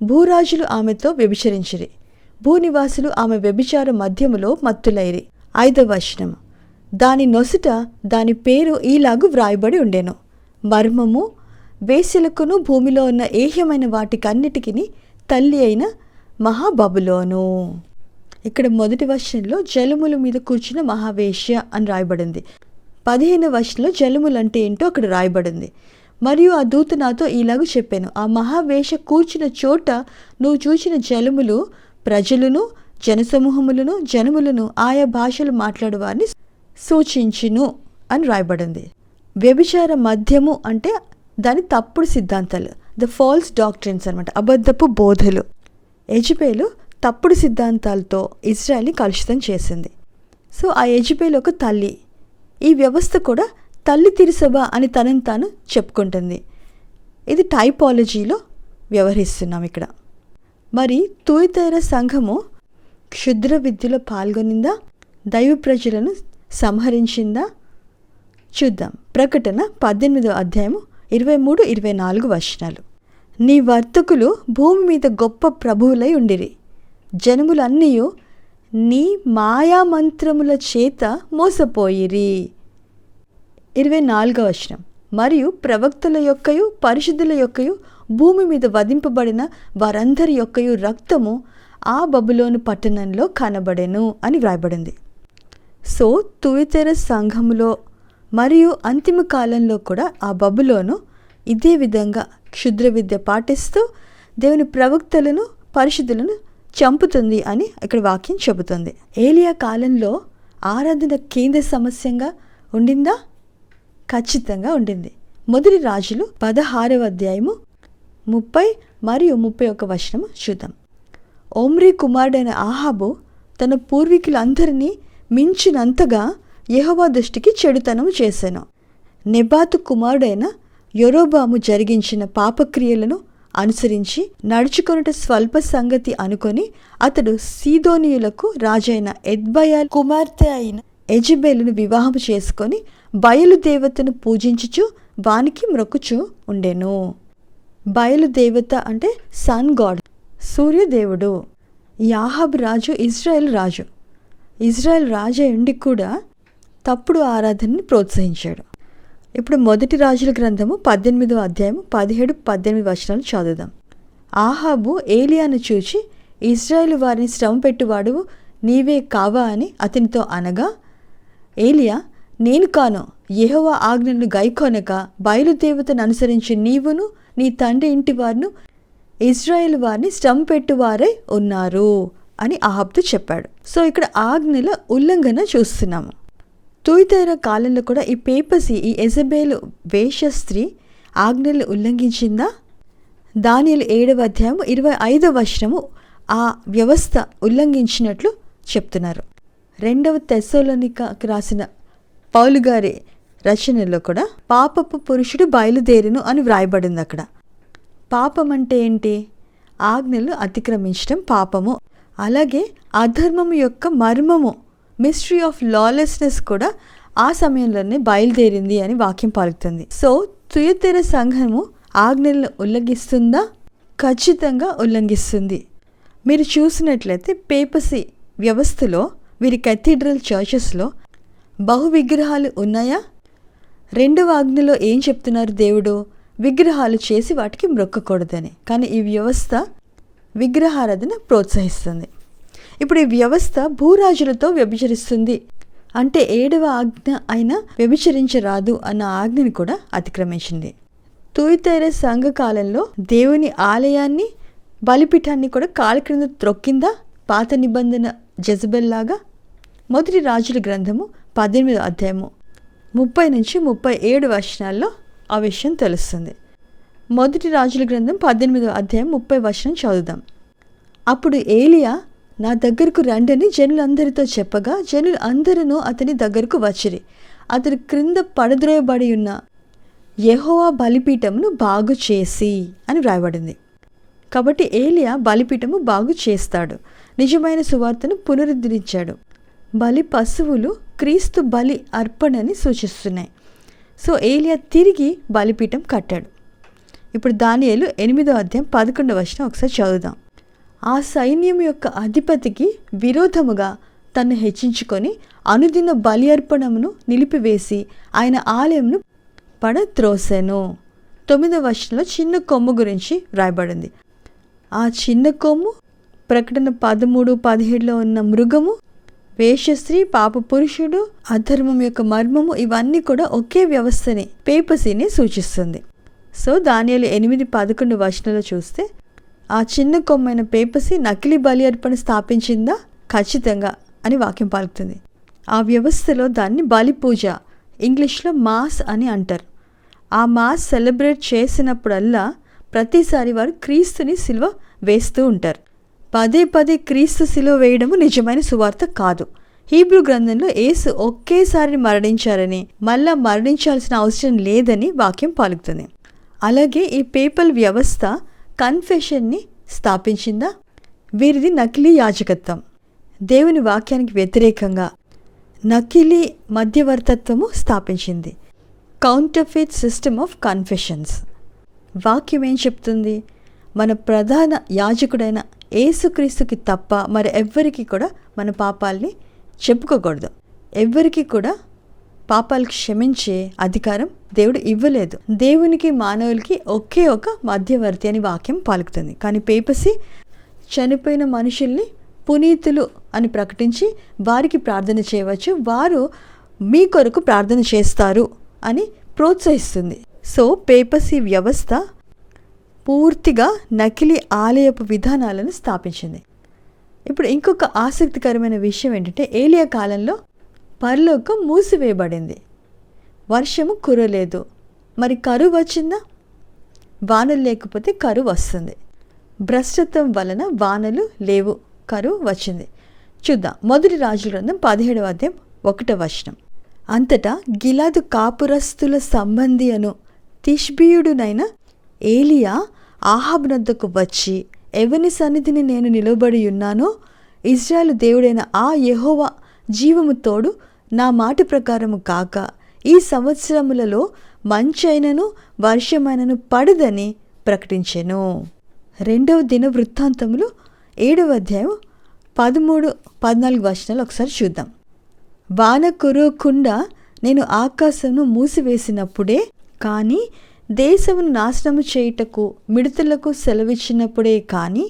భూరాజులు ఆమెతో వ్యభిచరించిరి, భూనివాసులు ఆమె వ్యభిచార మధ్యములో మత్తులైరి. 5వ వచనం. దాని నొసుట దాని పేరు ఈలాగు వ్రాయబడి ఉండెను, మర్మము, వేశ్యలకును భూమిలో ఉన్న ఏహ్యమైన వాటికన్నిటికీ తల్లి అయిన మహాబబులోను. ఇక్కడ మొదటి వచనంలో జలముల మీద కూర్చున్న మహావేశ్య అని రాయబడింది. 15వ వచనంలో జలములు అంటే ఏంటో అక్కడ రాయబడింది. మరియు ఆ దూత నాతో ఈలాగు చెప్పాను, ఆ మహావేశ్య కూర్చున్న చోట నువ్వు చూసిన జలములు ప్రజలను, జనసమూహములను, జనములను, ఆయా భాషలు మాట్లాడే వారిని సూచించును అని రాయబడింది. వ్యభిచార మధ్యము అంటే దాని తప్పుడు సిద్ధాంతాలు, ద ఫాల్స్ డాక్ట్రిన్స్ అనమాట, అబద్ధపు బోధలు. యెజెబెలు తప్పుడు సిద్ధాంతాలతో ఇజ్రాయెల్ని కలుషితం చేసింది. సో ఆ యెజెబెలు ఒక తల్లి. ఈ వ్యవస్థ కూడా తల్లి తిరుసభ అని తనని తాను చెప్పుకుంటుంది. ఇది టైపాలజీలో వ్యవహరిస్తున్నాం ఇక్కడ. మరి తుయతైర సంఘము క్షుద్ర విద్యలో పాల్గొనిందా? దైవ ప్రజలను సంహరించిందా? చూద్దాం. ప్రకటన 18వ అధ్యాయము 23, 24 వచనాలు. నీ వర్తకులు భూమి మీద గొప్ప ప్రభువులై ఉండిరి, జనములన్నీయు నీ మాయామంత్రముల చేత మోసపోయిరి. 24వ వచనం. మరియు ప్రవక్తల యొక్కయు పరిశుద్ధుల యొక్కయు భూమి మీద వధింపబడిన వారందరి యొక్కయు రక్తము ఆ బబులోను పట్టణంలో కనబడెను అని వ్రాయబడింది. సో తుయతైర సంఘములో మరియు అంతిమ కాలంలో కూడా ఆ బబులోను ఇదే విధంగా క్షుద్ర విద్య పాటిస్తూ దేవుని ప్రవక్తలను పరిశుద్ధులను చంపుతుంది అని ఇక్కడ వాక్యం చెబుతుంది. ఏలియా కాలంలో ఆరాధన కేంద్ర సమస్యంగా ఉండిందా? ఖచ్చితంగా ఉండింది. మొదటి రాజులు 16వ అధ్యాయము 30 మరియు 31 చూద్దాం. ఒమ్రీ కుమారుడైన ఆహాబు తన పూర్వీకులందరినీ మించినంతగా యెహోవా దృష్టికి చెడుతనము చేశాను. నెబాతు కుమారుడైన యరొబాము జరిగించిన పాపక్రియలను అనుసరించి నడుచుకొనుట స్వల్ప సంగతి అనుకొని అతడు సీదోనీయులకు రాజైన ఎద్బయాల్ కుమార్తె అయిన యెజెబెలును వివాహం చేసుకొని బయలుదేవతను పూజించుచు వానికి మ్రొక్కుచు ఉండెను. బయలుదేవత అంటే సన్ గాడ్, సూర్యదేవుడు. ఈ ఆహాబు రాజు ఇజ్రాయెల్ రాజు ఉండి కూడా తప్పుడు ఆరాధనని ప్రోత్సహించాడు. ఇప్పుడు మొదటి రాజుల గ్రంథము 18వ అధ్యాయము 17-18 చదువుదాం. ఆహాబు ఏలియాను చూచి, ఇజ్రాయేలు వారిని శ్రమ పెట్టువాడు నీవే కావా అని అతనితో అనగా, ఏలియా, నేను కాను, యెహోవా ఆజ్ఞలను గైకొనక బయలుదేవతను అనుసరించి నీవును నీ తండ్రి ఇంటి వారును ఇజ్రాయేల్ వారిని శ్రమ పెట్టువారై ఉన్నారు అని ఆహాబుతో చెప్పాడు. సో ఇక్కడ ఆజ్ఞల ఉల్లంఘన చూస్తున్నాము. తూయితెర కాలంలో కూడా ఈ పేపసి, ఈ యెజెబెలు వేశ్య స్త్రీ ఆజ్ఞలు ఉల్లంఘించిందా? దానియేలు 7వ అధ్యాయము 25 ఆ వ్యవస్థ ఉల్లంఘించినట్లు చెప్తున్నారు. 2వ తెస్సలోనికకు రాసిన పౌలు గారి రచనలో కూడా పాపపు పురుషుడు బయలుదేరును అని వ్రాయబడింది. అక్కడ పాపం అంటే ఏంటి? ఆజ్ఞలు అతిక్రమించడం పాపము. అలాగే అధర్మము యొక్క మర్మము, మిస్టరీ ఆఫ్ లాలెస్నెస్ కూడా ఆ సమయంలోనే బయలుదేరింది అని వాక్యం పలుకుతుంది. సో తుయతెర సంఘము ఆజ్ఞలను ఉల్లంఘిస్తుందా? ఖచ్చితంగా ఉల్లంఘిస్తుంది. మీరు చూసినట్లయితే పేపసీ వ్యవస్థలో, వీరి కేథీడ్రల్ చర్చెస్లో బహు విగ్రహాలు ఉన్నాయా? 2వ ఆజ్ఞలో ఏం చెప్తున్నారు దేవుడు? విగ్రహాలు చేసి వాటికి మ్రొక్కకూడదని. కానీ ఈ వ్యవస్థ విగ్రహారాధన ప్రోత్సహిస్తుంది. ఇప్పుడు ఈ వ్యవస్థ భూరాజులతో వ్యభిచరిస్తుంది. అంటే 7వ ఆజ్ఞ అయినా వ్యభిచరించరాదు అన్న ఆజ్ఞని కూడా అతిక్రమించింది. తూయితెర సంఘ కాలంలో దేవుని ఆలయాన్ని, బలిపీఠాన్ని కూడా కాలి క్రింద త్రొక్కిందా? పాత నిబంధన జెజబెల్ లాగా. మొదటి రాజుల గ్రంథము 18వ అధ్యాయము 30-37 ఆ విషయం తెలుస్తుంది. మొదటి రాజుల గ్రంథం 18వ అధ్యాయం 30 చదువుదాం. అప్పుడు ఏలియా, నా దగ్గరకు రండని జనులందరితో చెప్పగా జనులు అందరూ అతని దగ్గరకు వచ్చిరి. అతడు క్రింద పడద్రోయబడి ఉన్న యెహోవా బలిపీఠమును బాగు చేసి అని వ్రాయబడింది. కాబట్టి ఏలియా బలిపీఠము బాగు చేస్తాడు, నిజమైన సువార్తను పునరుద్ధరించాడు. బలి పశువులు క్రీస్తు బలి అర్పణని సూచిస్తున్నాయి. సో ఏలియా తిరిగి బలిపీఠం కట్టాడు. ఇప్పుడు దానియేలు 8వ అధ్యాయం 11 ఒకసారి చదువుదాం. ఆ సైన్యం యొక్క అధిపతికి విరోధముగా తన్ను హెచ్చించుకొని అనుదిన బలి అర్పణమును నిలిపివేసి ఆయన ఆలయంను పడద్రోసెను. 9వ చిన్న కొమ్ము గురించి వ్రాయబడింది. ఆ చిన్న కొమ్ము ప్రకటన 13-17 ఉన్న మృగము, వేశ్యస్త్రీ, పాప పురుషుడు, అధర్మం యొక్క మర్మము, ఇవన్నీ కూడా ఒకే వ్యవస్థని, పేపసీని సూచిస్తుంది. సో దానియేలు 8-11 చూస్తే ఆ చిన్న కొమ్మైన పేపసీ నకిలీ బలి అర్పణ స్థాపించిందా? ఖచ్చితంగా అని వాక్యం పలుకుతుంది. ఆ వ్యవస్థలో దాన్ని బలి పూజ, ఇంగ్లీష్లో మాస్ అని అంటారు. ఆ మాస్ సెలబ్రేట్ చేసినప్పుడల్లా ప్రతిసారి వారు క్రీస్తుని సిలువ వేస్తూ ఉంటారు. పదే క్రీస్తు సిలువ వేయడము నిజమైన సువార్త కాదు. హీబ్రూ గ్రంథంలో యేసు ఒకేసారి మరణించారని, మళ్ళా మరణించాల్సిన అవసరం లేదని వాక్యం పలుకుతుంది. అలాగే ఈ పేపల్ వ్యవస్థ కన్ఫెషన్ని స్థాపించిందా? వీరిది నకిలీ యాజకత్వం, దేవుని వాక్యానికి వ్యతిరేకంగా నకిలీ మధ్యవర్తత్వము స్థాపించింది. కౌంటర్ఫెయిట్ సిస్టమ్ ఆఫ్ కన్ఫెషన్స్. వాక్యం ఏం చెప్తుంది? మన ప్రధాన యాజకుడైన యేసుక్రీస్తుకి తప్ప మరి ఎవ్వరికి కూడా మన పాపాలని చెప్పుకోకూడదు. ఎవ్వరికి కూడా పాపాలు క్షమించే అధికారం దేవుడు ఇవ్వలేదు. దేవునికి మానవులకి ఒకే ఒక మధ్యవర్తి అని వాక్యం పలుకుతుంది. కానీ పేపసీ చనిపోయిన మనుషుల్ని పునీతులు అని ప్రకటించి వారికి ప్రార్థన చేయవచ్చు, వారు మీ కొరకు ప్రార్థన చేస్తారు అని ప్రోత్సహిస్తుంది. సో పేపసీ వ్యవస్థ పూర్తిగా నకిలీ ఆలయపు విధానాలను స్థాపించింది. ఇప్పుడు ఇంకొక ఆసక్తికరమైన విషయం ఏంటంటే, ఏలియా కాలంలో పరలోకం మూసివేయబడింది, వర్షము కురలేదు. మరి కరువు వచ్చిందా? వానలు లేకపోతే కరువు వస్తుంది. భ్రష్టత్వం వలన వానలు లేవు, కరువు వచ్చింది. చూద్దాం. మొదటి రాజుల గ్రంథం 17వ అధ్యాయం 1వ వచనం. అంతటా గిలాదు కాపురస్తుల సంబంధి అను తిష్బీయుడునైన ఏలియా ఆహాబునొద్దకు వచ్చి, ఎవని సన్నిధిని నేను నిలబడి ఉన్నానో ఇజ్రాయేలు దేవుడైన ఆ యెహోవా జీవము తోడు నా మాట ప్రకారము కాక ఈ సంవత్సరములలో మంచైనను వర్షమైనను పడదని ప్రకటించెను. 2వ దిన వృత్తాంతములు 7వ అధ్యాయం 13-14 వచనాలు ఒకసారి చూద్దాం. వాన కురవకుండా నేను ఆకాశమును మూసివేసినప్పుడే కానీ, దేశమును నాశనము చేయుటకు మిడతలకు సెలవిచ్చినప్పుడే కానీ,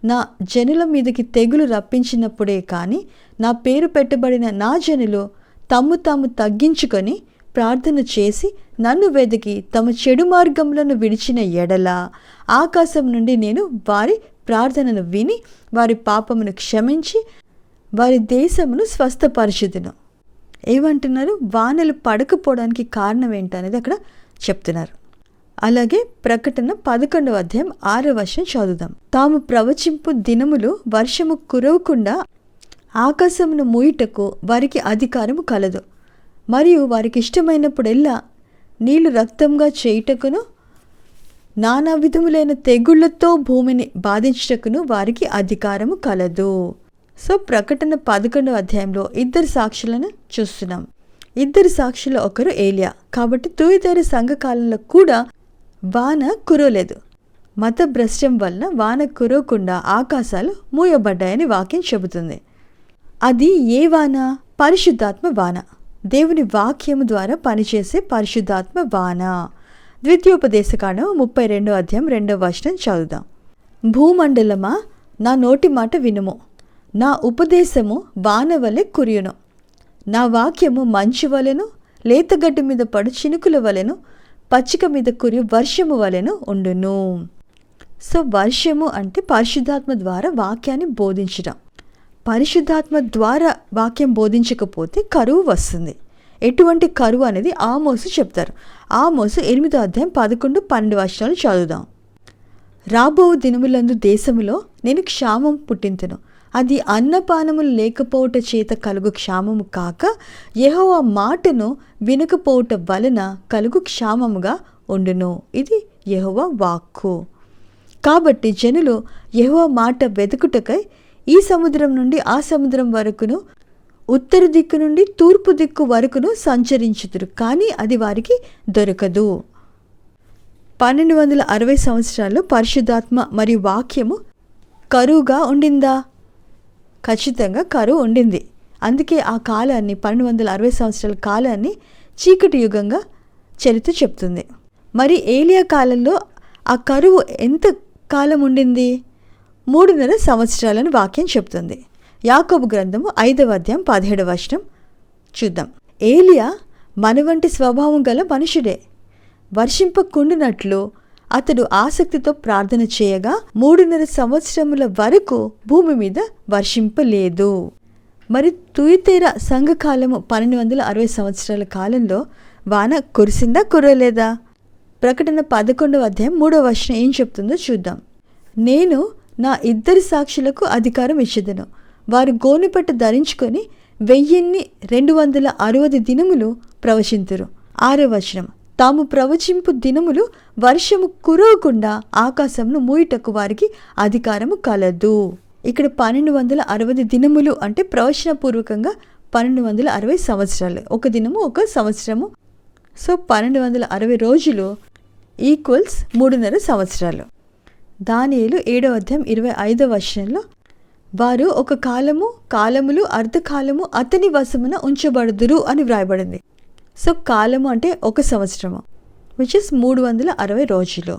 నా జనుల మీదకి తెగులు రప్పించినప్పుడే కానీ, నా పేరు పెట్టబడిన నా జనులు తమ్ము తాము తగ్గించుకొని ప్రార్థన చేసి నన్ను వెతికి తమ చెడు మార్గములను విడిచిన ఎడల ఆకాశం నుండి నేను వారి ప్రార్థనను విని వారి పాపమును క్షమించి వారి దేశమును స్వస్థపరచుదును. ఏమంటున్నారు? వానలు పడకపోవడానికి కారణం ఏంటనేది అక్కడ చెప్తున్నారు. అలాగే ప్రకటన 11వ అధ్యాయం 6వ వచనం చదువుదాం. తాము ప్రవచింపు దినములు వర్షము కురవకుండా ఆకాశమును మూయుటకు వారికి అధికారము కలదు, మరియు వారికి ఇష్టమైనప్పుడెల్లా నీళ్లు రక్తంగా చేయుటకును నానా విధములైన తెగుళ్లతో భూమిని బాధించుటకును వారికి అధికారము కలదు. సో ప్రకటన 11వ అధ్యాయంలో 2 సాక్షులను చూస్తున్నాం. 2 సాక్షులు ఒకరు ఏలియా. కాబట్టి తూయితేరు సంఘకాలంలో కూడా వాన కురవలేదు. మత భ్రష్టం వలన వాన కురవకుండా ఆకాశాలు మూయబడ్డాయని వాక్యం చెబుతుంది. అది ఏ వాన? పరిశుద్ధాత్మ వాన. దేవుని వాక్యము ద్వారా పనిచేసే పరిశుద్ధాత్మ వాన. ద్వితీయోపదేశకాండం 32వ అధ్యాయం 2వ వచనం చదువుదాం. భూమండలమా, నా నోటి మాట వినుము, నా ఉపదేశము వాన వలె కురియును, నా వాక్యము మంచు వలెను లేతగడ్డి మీద పడు చినుకుల వలెను పచ్చిక మీద కురియు వర్షము వలెను ఉండును. సో వర్షము అంటే పరిశుద్ధాత్మ ద్వారా వాక్యాన్ని బోధించడం. పరిశుద్ధాత్మ ద్వారా వాక్యం బోధించకపోతే కరువు వస్తుంది. ఎటువంటి కరువు అనేది ఆమోసు చెప్తారు. ఆమోసు 8వ అధ్యాయం 11-12 వచనాలు చదువుదాం. రాబో దినములందు దేశములో నేను క్షామం పుట్టింతును, అది అన్నపానములు లేకపోవట చేత కలుగు క్షామము కాక యెహోవా మాటను వినకపోవట వలన కలుగు క్షామముగా ఉండును. ఇది యెహోవా వాక్కు. కాబట్టి జనులు యెహోవా మాట వెతుకుటకై ఈ సముద్రం నుండి ఆ సముద్రం వరకును ఉత్తర దిక్కు నుండి తూర్పు దిక్కు వరకును సంచరించుదురు, కానీ అది వారికి దొరకదు. 1260 సంవత్సరాల్లో పరిశుద్ధాత్మ మరియు వాక్యము కరువుగా ఉండిందా? ఖచ్చితంగా కరువు ఉండింది. అందుకే ఆ కాలాన్ని 1260 సంవత్సరాల కాలాన్ని చీకటి యుగంగా చరిత్ర చెప్తుంది. మరి ఏలియా కాలంలో ఆ కరువు ఎంత కాలం ఉండింది? 3.5 సంవత్సరాలని వాక్యం చెప్తుంది. యాకోబు గ్రంథము 5వ అధ్యాయం 17వ వచనం చూద్దాం. ఏలియా మన వంటి స్వభావం గల మనుషుడే. వర్షింపకుండినట్లు అతడు ఆసక్తితో ప్రార్థన చేయగా 3.5 సంవత్సరముల వరకు భూమి మీద వర్షింపలేదు. మరి తుయితేర సంఘకాలము 1260 సంవత్సరాల కాలంలో వాన కురిసిందా కురవలేదా? ప్రకటన 11వ అధ్యాయం 3వ వచనం ఏం చెప్తుందో చూద్దాం. నేను నా 2 సాక్షులకు అధికారం ఇచ్చేదను, వారు గోనెపట్టు ధరించుకొని 1260 దినములు ప్రవచింతురు. 6వ వచనం. తాము ప్రవచింపు దినములు వర్షము కురవకుండా ఆకాశమును మూయుటకు వారికి అధికారము కలదు. ఇక్కడ 1260 దినములు అంటే ప్రవచనపూర్వకంగా 1260 సంవత్సరాలు. ఒక దినము ఒక సంవత్సరము. సో 1260 రోజులు ఈక్వల్స్ 3.5 సంవత్సరాలు. దానియేలు 7వ అధ్యాయం 25వ వచనంలో వారు ఒక కాలములు అర్ధకాలము అతని వశమున ఉంచబడుదురు అని వ్రాయబడింది. సో కాలము అంటే ఒక సంవత్సరము, విచ్ ఇస్ 360 రోజులు.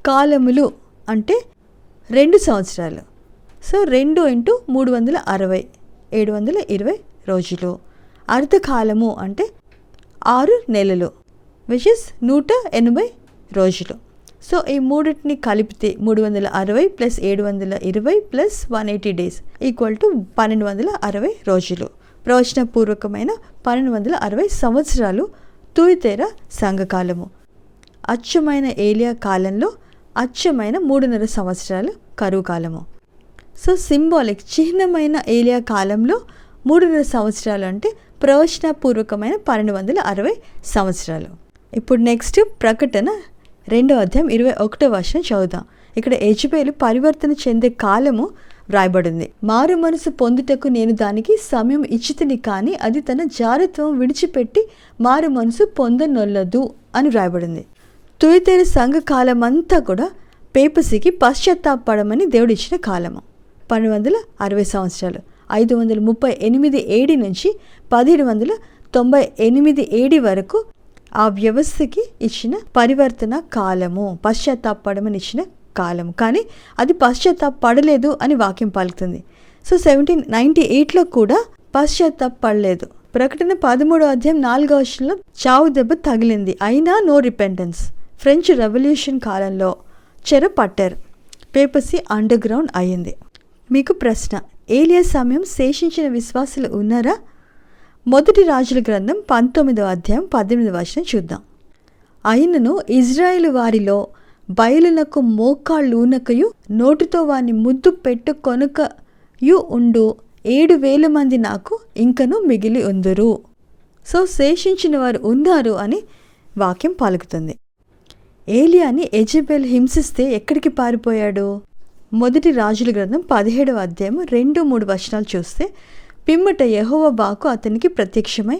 కాలములు అంటే 2 సంవత్సరాలు. సో 2 × 360 720 రోజులు. అర్ధకాలము అంటే 6 నెలలు. విచ్ ఇస్ 180 రోజులు. సో ఈ మూడింటిని కలిపితే 360 plus 720 plus 180 days equal to 1260 రోజులు. ప్రవచనపూర్వకమైన 1260 సంవత్సరాలు తూయితేర సంఘకాలము. అచ్చమైన ఏలియా కాలంలో అచ్చమైన 3.5 సంవత్సరాలు కరువు కాలము. సో సింబాలిక్ చిహ్నమైన ఏలియా కాలంలో 3.5 సంవత్సరాలు అంటే ప్రవచనపూర్వకమైన 1260 సంవత్సరాలు. ఇప్పుడు నెక్స్ట్ ప్రకటన 2వ అధ్యాయం 21వ వచనం చదువుదాం. ఇక్కడ యెజబెలు పరివర్తన చెందే కాలము వ్రాయబడింది. మారు మనసు పొందుటకు నేను దానికి సమయం ఇచ్చితిని, కానీ అది తన జారత్వం విడిచిపెట్టి మారు మనసు పొందనొల్లదు అని వ్రాయబడింది. తుయతేర సంఘ కాలమంతా కూడా పేపసీకి పశ్చాత్తాపడమని దేవుడు ఇచ్చిన కాలము. 1260 సంవత్సరాలు. 538 ఏడి నుంచి 1798 ఏడి వరకు ఆ వ్యవస్థకి ఇచ్చిన పరివర్తన కాలము, పశ్చాత్తాపడమని ఇచ్చిన కాలము. కానీ అది పశ్చాత్తాపడలేదు అని వాక్యం పలుకుతుంది. సో 1798లో కూడా పశ్చాత్తాపడలేదు. ప్రకటన 13వ అధ్యాయం 4వ వచనంలో చావు దెబ్బ తగిలింది, అయినా నో రిపెంటెన్స్. ఫ్రెంచ్ రెవల్యూషన్ కాలంలో చెర పట్టారు. పేపసీ అండర్ గ్రౌండ్ అయ్యింది. మీకు ప్రశ్న, ఏలియా సమయం శేషించిన విశ్వాసులు ఉన్నారా? మొదటి రాజుల గ్రంథం 19వ అధ్యాయం 18వ వచనం చూద్దాం. అయినను ఇజ్రాయేలు వారిలో బయలునకు మోకాళ్ళూనకయు నోటితో వారిని ముద్దు పెట్టుకొనుకయు ఉండు 7,000 మంది నాకు ఇంకను మిగిలి ఉందురు. సో శేషించిన వారు ఉన్నారు అని వాక్యం పలుకుతుంది. ఏలియాని యెజబెల్ హింసిస్తే ఎక్కడికి పారిపోయాడు? మొదటి రాజుల గ్రంథం 17వ అధ్యాయం 2-3 వచనాలు చూస్తే, పిమ్మట యెహోవా వాక్కు అతనికి ప్రత్యక్షమై,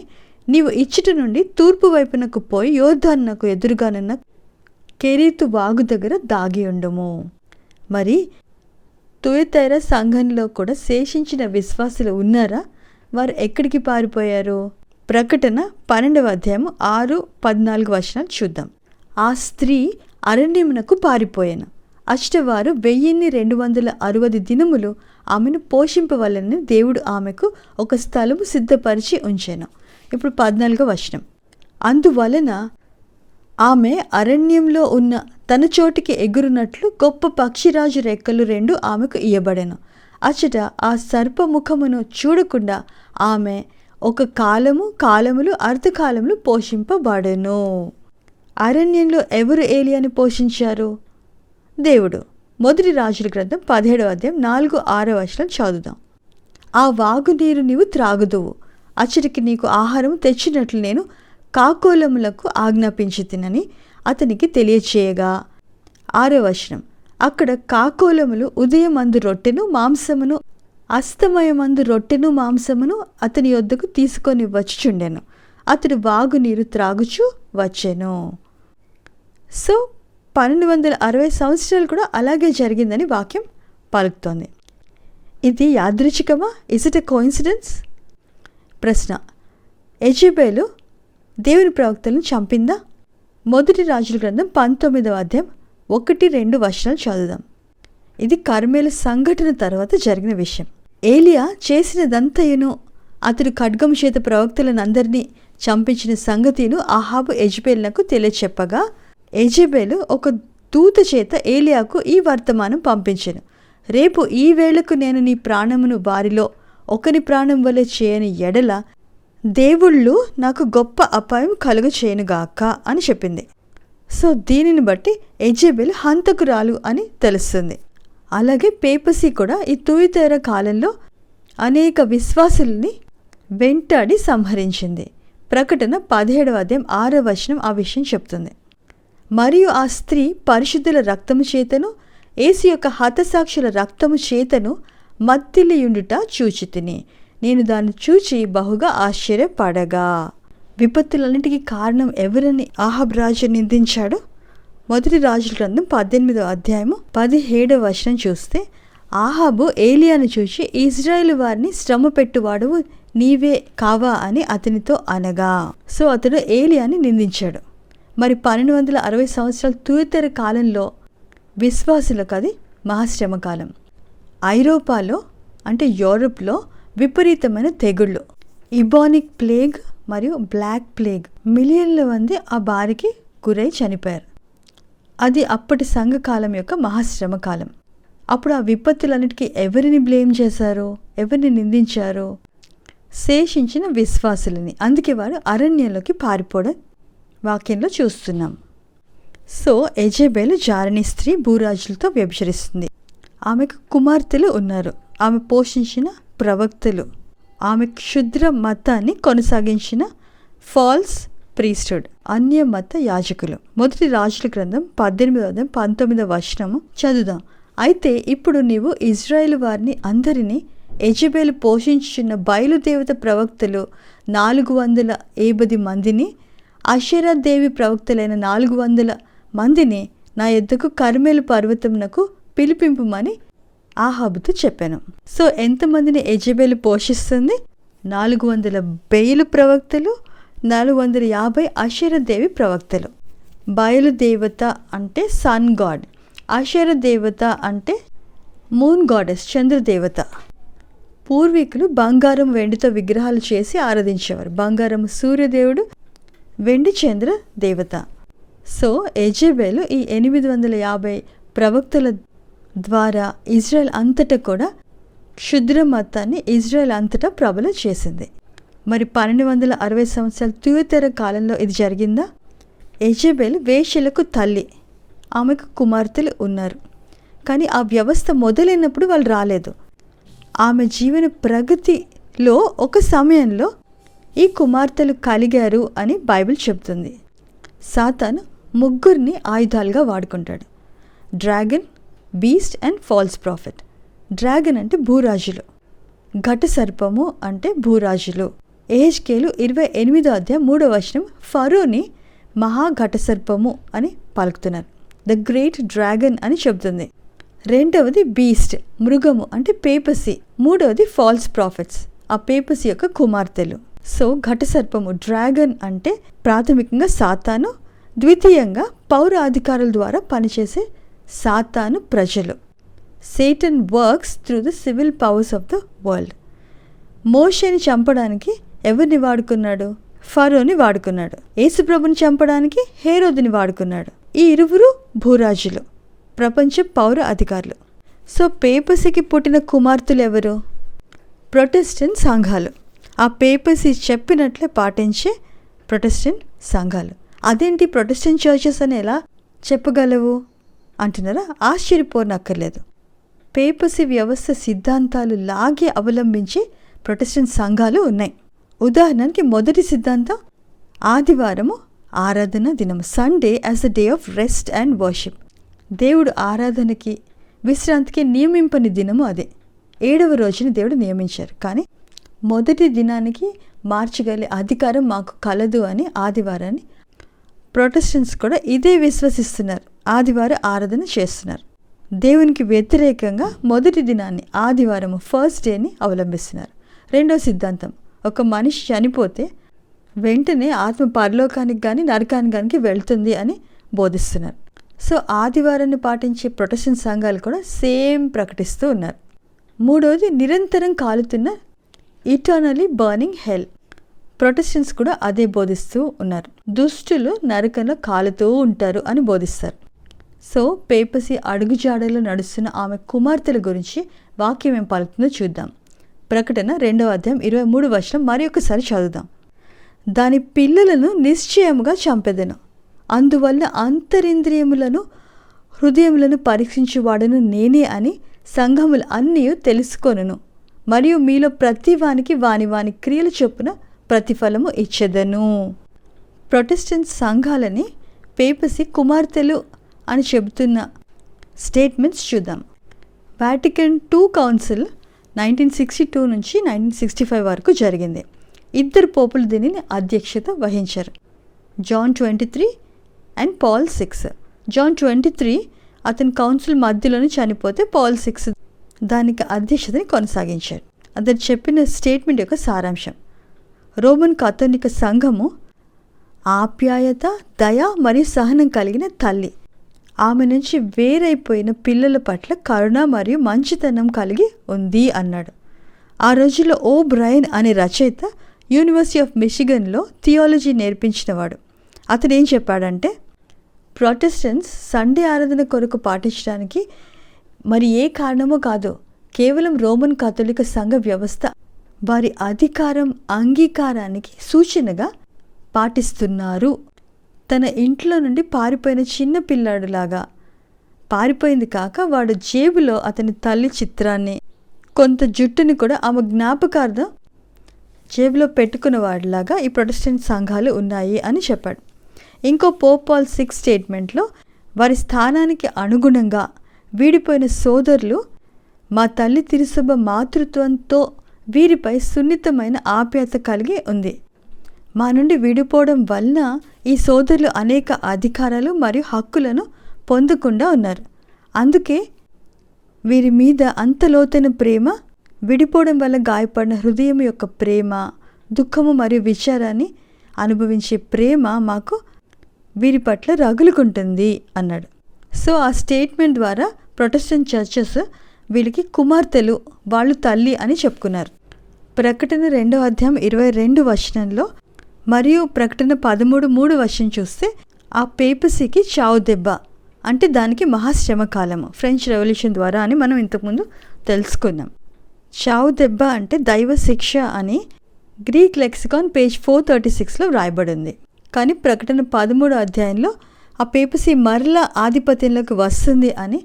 నీవు ఇచ్చట నుండి తూర్పు వైపునకు పోయి యోర్దానునకు ఎదురుగానున్న కెరీతు వాగు దగ్గర దాగి ఉండుము. మరి తుయతైర సంఘంలో కూడా శేషించిన విశ్వాసులు ఉన్నారా? వారు ఎక్కడికి పారిపోయారు? ప్రకటన 12వ అధ్యాయం 6-14 వచనాలు చూద్దాం. ఆ స్త్రీ అరణ్యమునకు పారిపోయాను. అష్టవారు 1260 దినములు ఆమెను పోషింపవలనని దేవుడు ఆమెకు ఒక స్థలము సిద్ధపరిచి ఉంచాను. ఇప్పుడు 14వ వచనం. అందువలన ఆమె అరణ్యంలో ఉన్న తన చోటికి ఎగురునట్లు గొప్ప పక్షిరాజు రెక్కలు 2 ఆమెకు ఇయ్యబడెను. అచ్చట ఆ సర్పముఖమును చూడకుండా ఆమె ఒక కాలములు అర్ధకాలములు పోషింపబడెను. అరణ్యంలో ఎవరు ఏలియాని పోషించారు? దేవుడు. మొదటి రాజుల గ్రంథం 17వ అధ్యాయం 4-6 వచనం చదువుదాం. ఆ వాగు నీరు నీవు త్రాగుదువు, అచ్చటికి నీకు ఆహారం తెచ్చినట్లు నేను కాకోలములకు ఆజ్ఞాపించితినని అతనికి తెలియచేయగా. 6వ వచనం. అక్కడ కాకోలములు ఉదయమందు రొట్టెను మాంసమును అస్తమయమందు రొట్టెను మాంసమును అతని యొద్దకు తీసుకొని వచ్చుచుండెను. అతడు వాగు నీరు త్రాగుచూ వచ్చెను. సో 1260 సంవత్సరాలు కూడా అలాగే జరిగిందని వాక్యం పలుకుతోంది. ఇది యాదృచ్ఛికమా? Is it a coincidence? ప్రశ్న, యెజబెలు దేవుని ప్రవక్తలను చంపిందా? మొదటి రాజుల గ్రంథం 19వ అధ్యాయం 1-2 వచనాలు చదువుదాం. ఇది కర్మేలు సంఘటన తర్వాత జరిగిన విషయం. ఏలియా చేసినదంతయును, అతడు ఖడ్గం చేత ప్రవక్తలను అందరినీ చంపించిన సంగతిను అహాబు యెజబెలునకు తెలియచెప్పగా, యెజబెలు ఒక దూత చేత ఏలియాకు ఈ వర్తమానం పంపించెను. రేపు ఈ వేళకు నేను నీ ప్రాణమును వారిలో ఒకని ప్రాణం వలె చేయని ఎడల దేవుళ్ళు నాకు గొప్ప అపాయం కలుగ చేయనుగాక అని చెప్పింది. సో దీనిని బట్టి యెజబెల్ హంతకురాలు అని తెలుస్తుంది. అలాగే పేపసీ కూడా ఈ తుయతైర కాలంలో అనేక విశ్వాసుల్ని వెంటాడి సంహరించింది. ప్రకటన 17వ అధ్యాయం 6వ వచనం ఆ విషయం చెప్తుంది. మరియు ఆ స్త్రీ పరిశుద్ధుల రక్తము చేతను యేసు యొక్క హతసాక్షుల రక్తము చేతను మత్తిలియుండుట చూచితిని. నేను దాన్ని చూచి బహుగా ఆశ్చర్యపడగా. విపత్తులన్నిటికీ కారణం ఎవరని అహాబ్ రాజు నిందించాడు? మొదటి రాజుల గ్రంథం 18వ అధ్యాయము 17వ వచనం చూస్తే, అహాబు ఏలియాను చూచి ఇజ్రాయేలు వారిని శ్రమ పెట్టువాడువు నీవే కావా అని అతనితో అనగా. సో అతడు ఏలియాని నిందించాడు. మరి 1260 సంవత్సరాల తుయతైర కాలంలో విశ్వాసులకు అది మహాశ్రమకాలం. ఐరోపాలో అంటే యూరోప్లో విపరీతమైన తెగుళ్ళు, ఇబానిక్ ప్లేగ్ మరియు బ్లాక్ ప్లేగ్ మిలియన్ల మంది ఆ బారికి గురై చనిపోయారు. అది అప్పటి సంఘకాలం యొక్క మహాశ్రమ కాలం. అప్పుడు ఆ విపత్తులన్నిటికీ ఎవరిని బ్లేమ్ చేశారో, ఎవరిని నిందించారో? శేషించిన విశ్వాసులని. అందుకే వారు అరణ్యంలోకి పారిపోవడం వాక్యంలో చూస్తున్నాం. సో యెజెబెలు జారణి స్త్రీ భూరాజులతో వ్యభిచరిస్తుంది. ఆమెకు కుమార్తెలు ఉన్నారు. ఆమె పోషించిన ప్రవక్తలు, ఆమె క్షుద్ర మతాన్ని కొనసాగించిన ఫాల్స్ ప్రీస్టుడ్, అన్య మత యాజకులు. మొదటి రాజుల గ్రంథం 18:19 చదువుదాం. అయితే ఇప్పుడు నీవు ఇజ్రాయేలు వారిని అందరినీ యెజెబెలు పోషించుచున్న బయలుదేవత ప్రవక్తలు 480 మందిని, అషేరా దేవి ప్రవక్తలైన 400 మందిని నా యొద్దకు కర్మెలు పర్వతమునకు పిలిపింపుమని ఆహాబుతో చెప్పాను. సో ఎంతమందిని యెజెబెలు పోషిస్తుంది? 400 బయలు ప్రవక్తలు, 450 అషేరా దేవి ప్రవక్తలు. బయలుదేవత అంటే సన్ గాడ్, అషేరా దేవత అంటే మూన్ గాడెస్, చంద్రదేవత. పూర్వీకులు బంగారం వెండితో విగ్రహాలు చేసి ఆరాధించేవారు. బంగారం సూర్యదేవుడు, వెండి చంద్ర దేవత. సో యెజెబెలు ఈ 850 ప్రవక్తల ద్వారా ఇజ్రాయెల్ అంతటా కూడా క్షుద్ర మతాన్ని ఇజ్రాయెల్ అంతటా ప్రబల చేసింది. మరి 1260 సంవత్సరాల తూయతెర కాలంలో ఇది జరిగిందా? యెజెబెలు వేశ్యలకు తల్లి, ఆమెకు కుమార్తెలు ఉన్నారు. కానీ ఆ వ్యవస్థ మొదలైనప్పుడు వాళ్ళు రాలేదు. ఆమె జీవన ప్రగతిలో ఒక సమయంలో ఈ కుమార్తెలు కలిగారు అని బైబిల్ చెబుతుంది. సాతాను ముగ్గురిని ఆయుధాలుగా వాడుకుంటాడు. Dragon, beast and false profit. Dragon అంటే భూరాజులు, ఘట సర్పము అంటే భూరాజులు. యెహెజ్కేలు 28:3 ఫరోని మహాఘట సర్పము అని పలుకుతున్నారు. ద గ్రేట్ డ్రాగన్ అని చెబుతుంది. రెండవది బీస్ట్, మృగము అంటే పేపసి. మూడవది ఫాల్స్ ప్రాఫిట్స్, ఆ పేపసి యొక్క కుమార్తెలు. సో ఘట సర్పము డ్రాగన్ అంటే ప్రాథమికంగా సాతాను, ద్వితీయంగా పౌర అధికారుల ద్వారా పనిచేసే సాతాను ప్రజలు. Satan works through the civil powers of the world. మోషేని చంపడానికి ఎవరిని వాడుకున్నాడు? ఫరోని వాడుకున్నాడు. యేసుప్రభుని చంపడానికి హేరోదుని వాడుకున్నాడు. ఈ ఇరువురు భూరాజులు, ప్రపంచ పౌర అధికారులు. సో పేపసికి పుట్టిన కుమార్తెలు ఎవరు? ప్రొటెస్టెంట్ సంఘాలు. ఆ పేపసి చెప్పినట్లే పాటించే ప్రొటెస్టెంట్ సంఘాలు. అదేంటి ప్రొటెస్టెంట్ చర్చెస్ అని ఎలా చెప్పగలవు అంటున్నారా? ఆశ్చర్యపోనక్కర్లేదు. పేపసి వ్యవస్థ సిద్ధాంతాలు లాగే అవలంబించి ప్రొటెస్టెంట్ సంఘాలు ఉన్నాయి. ఉదాహరణకి మొదటి సిద్ధాంతం ఆదివారము ఆరాధన దినం, Sunday as a day of rest and worship. దేవుడు ఆరాధనకి విశ్రాంతికి నియమింపని దినము అదే. 7వ రోజుని దేవుడు నియమించారు. కానీ మొదటి దినానికి మార్చగలిగే అధికారం మాకు కలదు అని ఆదివారాన్ని ప్రొటెస్టెంట్స్ కూడా ఇదే విశ్వసిస్తున్నారు. ఆదివారం ఆరాధన చేస్తున్నారు. దేవునికి వ్యతిరేకంగా మొదటి దినాన్ని, ఆదివారము ఫస్ట్ డేని అవలంబిస్తున్నారు. రెండో సిద్ధాంతం, ఒక మనిషి చనిపోతే వెంటనే ఆత్మ పరలోకానికి కానీ నరకానికి కానీ వెళ్తుంది అని బోధిస్తున్నారు. సో ఆదివారాన్ని పాటించే ప్రొటెస్టెంట్ సంఘాలు కూడా సేమ్ ప్రకటిస్తూ ఉన్నారు. మూడవది నిరంతరం కాలుతున్న ఇటర్నలీ బర్నింగ్ హెల్. ప్రొటెస్టెంట్స్ కూడా అదే బోధిస్తూ ఉన్నారు. దుష్టులు నరకంలో కాలుతూ ఉంటారు అని బోధిస్తారు. సో పేపసి అడుగుజాడలో నడుస్తున్న ఆమె కుమార్తెల గురించి వాక్యం ఏం పలుకుతుందో చూద్దాం. ప్రకటన 2:23 మరి ఒకసారి చదువుదాం. దాని పిల్లలను నిశ్చయముగా చంపెదను, అందువల్ల అంతరింద్రియములను హృదయములను పరీక్షించువాడను నేనే అని సంఘములు అన్నీ తెలుసుకొనును. మరియు మీలో ప్రతి వానికి వాని వాని క్రియలు చొప్పున ప్రతిఫలము ఇచ్చెదను. ప్రొటెస్టెంట్ సంఘాలని పేపసి కుమార్తెలు అని చెబుతున్న స్టేట్మెంట్స్ చూద్దాం. వాటికన్ II కౌన్సిల్ 1962 నుంచి 1965 వరకు జరిగింది. 2 పోపులు దీనిని అధ్యక్షత వహించారు, జాన్ 23 అండ్ పాల్ 6. జాన్ 23 అతని కౌన్సిల్ మధ్యలోనే చనిపోతే పాల్ 6 దానికి అధ్యక్షతని కొనసాగించారు. అతను చెప్పిన స్టేట్మెంట్ యొక్క సారాంశం: రోమన్ కథోలిక సంఘము ఆప్యాయత, దయ మరియు సహనం కలిగిన తల్లి. ఆమె నుంచి వేరైపోయిన పిల్లల పట్ల కరుణ మరియు మంచితనం కలిగి ఉంది అన్నాడు. ఆ రోజుల్లో ఓ బ్రయన్ అనే రచయిత యూనివర్సిటీ ఆఫ్ మిషిగన్లో థియాలజీ నేర్పించినవాడు. అతను ఏం చెప్పాడంటే, ప్రొటెస్టెంట్స్ సండే ఆరాధన కొరకు పాటించడానికి మరి ఏ కారణమో కాదు, కేవలం రోమన్ కథోలిక సంఘ వ్యవస్థ వారి అధికారం అంగీకారానికి సూచనగా పాటిస్తున్నారు. తన ఇంట్లో నుండి పారిపోయిన చిన్న పిల్లాడులాగా పారిపోయింది కాక, వాడు జేబులో అతని తల్లి చిత్రాన్ని, కొంత జుట్టుని కూడా ఆమె జ్ఞాపకార్థం జేబులో పెట్టుకున్న వాడిలాగా ఈ ప్రొటెస్టెంట్ సంఘాలు ఉన్నాయి అని చెప్పాడు. ఇంకో పోప్ పాల్ 6 స్టేట్మెంట్లో, వారి స్థానానికి అనుగుణంగా వీడిపోయిన సోదరులు మా తల్లి తిరుసభ మాతృత్వంతో వీరిపై సున్నితమైన ఆప్యాయత కలిగి ఉంది. మా నుండి విడిపోవడం వలన ఈ సోదరులు అనేక అధికారాలు మరియు హక్కులను పొందకుండా ఉన్నారు. అందుకే వీరి మీద అంత లోతైన ప్రేమ, విడిపోవడం వల్ల గాయపడిన హృదయం యొక్క ప్రేమ, దుఃఖము మరియు విచారాన్ని అనుభవించే ప్రేమ మాకు వీరి పట్ల రగులుకుంటుంది అన్నాడు. సో ఆ స్టేట్మెంట్ ద్వారా ప్రొటెస్టెంట్ చర్చెస్ వీళ్ళకి కుమార్తెలు, వాళ్ళు తల్లి అని చెప్పుకున్నారు. ప్రకటన 2వ అధ్యాయం 22 వచనంలో మరియు ప్రకటన 13:3 వచనం చూస్తే, ఆ పేపసీకి చావు దెబ్బ అంటే దానికి మహాశ్రమ కాలము, ఫ్రెంచ్ రెవల్యూషన్ ద్వారా అని మనం ఇంతకుముందు తెలుసుకున్నాం. చావు దెబ్బ అంటే దైవ శిక్ష అని గ్రీక్ లెక్సికాన్ పేజ్ 436లో వ్రాయబడింది. కానీ ప్రకటన 13వ అధ్యాయంలో ఆ పేపసీ మరలా ఆధిపత్యంలోకి వస్తుంది అని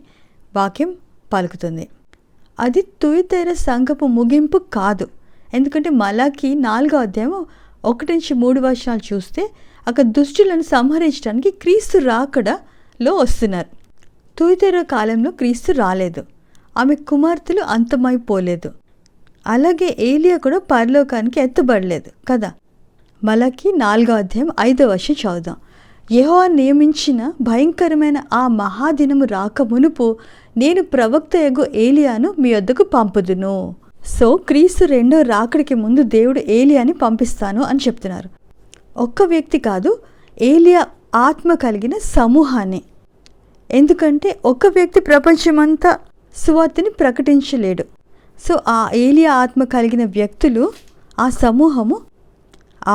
వాక్యం పలుకుతుంది. అది తుయతైర సంఘపు ముగింపు కాదు. ఎందుకంటే మలాకి 4వ అధ్యాయం 1-3 వచనాలు చూస్తే, అక్కడ దుష్టులను సంహరించడానికి క్రీస్తు రాకడలో వస్తున్నారు. తుయతైర కాలంలో క్రీస్తు రాలేదు, ఆమె కుమార్తెలు అంతమైపోలేదు, అలాగే ఏలియా కూడా పరలోకానికి ఎత్తబడలేదు కదా. మలాకి 4వ అధ్యాయం 5వ వచనం చదువుదాం. యెహోవా నియమించిన భయంకరమైన ఆ మహాదినము రాక మునుపు నేను ప్రవక్త యగు ఏలియాను మీ వద్దకు పంపుదును. సో క్రీస్తు రెండో రాకడికి ముందు దేవుడు ఏలియాని పంపిస్తాను అని చెప్తున్నారు. ఒక్క వ్యక్తి కాదు, ఏలియా ఆత్మ కలిగిన సమూహాన్ని. ఎందుకంటే ఒక వ్యక్తి ప్రపంచమంతా సువార్తని ప్రకటించలేడు. సో ఆ ఏలియా ఆత్మ కలిగిన వ్యక్తులు, ఆ సమూహము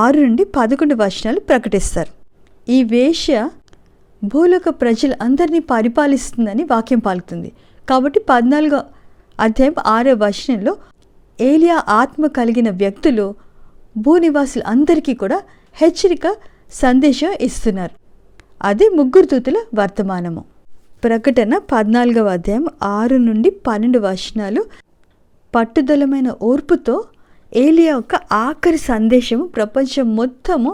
6-11 వచనాలు ప్రకటిస్తారు. ఈ వేశ్య భూలోక ప్రజలందరినీ పరిపాలిస్తుందని వాక్యం పలుకుతుంది. కాబట్టి 14వ అధ్యాయం 6వ వచనంలో ఏలియా ఆత్మ కలిగిన వ్యక్తులు భూనివాసులు అందరికీ కూడా హెచ్చరిక సందేశం ఇస్తున్నారు. అది 3 దూతల వర్తమానము. ప్రకటన 14వ అధ్యాయం 6-12 వచనాలు పట్టుదలమైన ఓర్పుతో ఏలియా యొక్క ఆఖరి సందేశము ప్రపంచం మొత్తము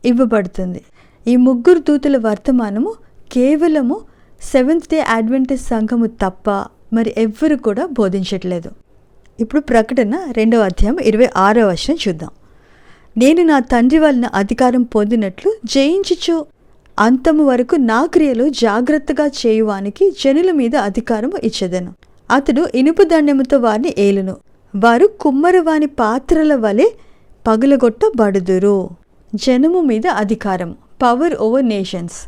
ఇవ్వబడుతుంది. ఈ 3 దూతల వర్తమానము కేవలము సెవెంత్ డే అడ్వెంటిస్ట్ సంఘము తప్ప మరి ఎవ్వరు కూడా బోధించట్లేదు. ఇప్పుడు ప్రకటన 2వ అధ్యాయం 26వ వచనం చూద్దాం. నేను నా తండ్రి వలన అధికారం పొందినట్లు జయించుచు అంతము వరకు నా క్రియలు జాగ్రత్తగా చేయువానికి జనుల మీద అధికారము ఇచ్చెదను. అతడు ఇనుపు దండెముతో వారిని ఏలును, వారు కుమ్మరవాని పాత్రల వలె పగులగొట్టబడుదురు. జనము మీద అధికారం, పవర్ ఓవర్ నేషన్స్.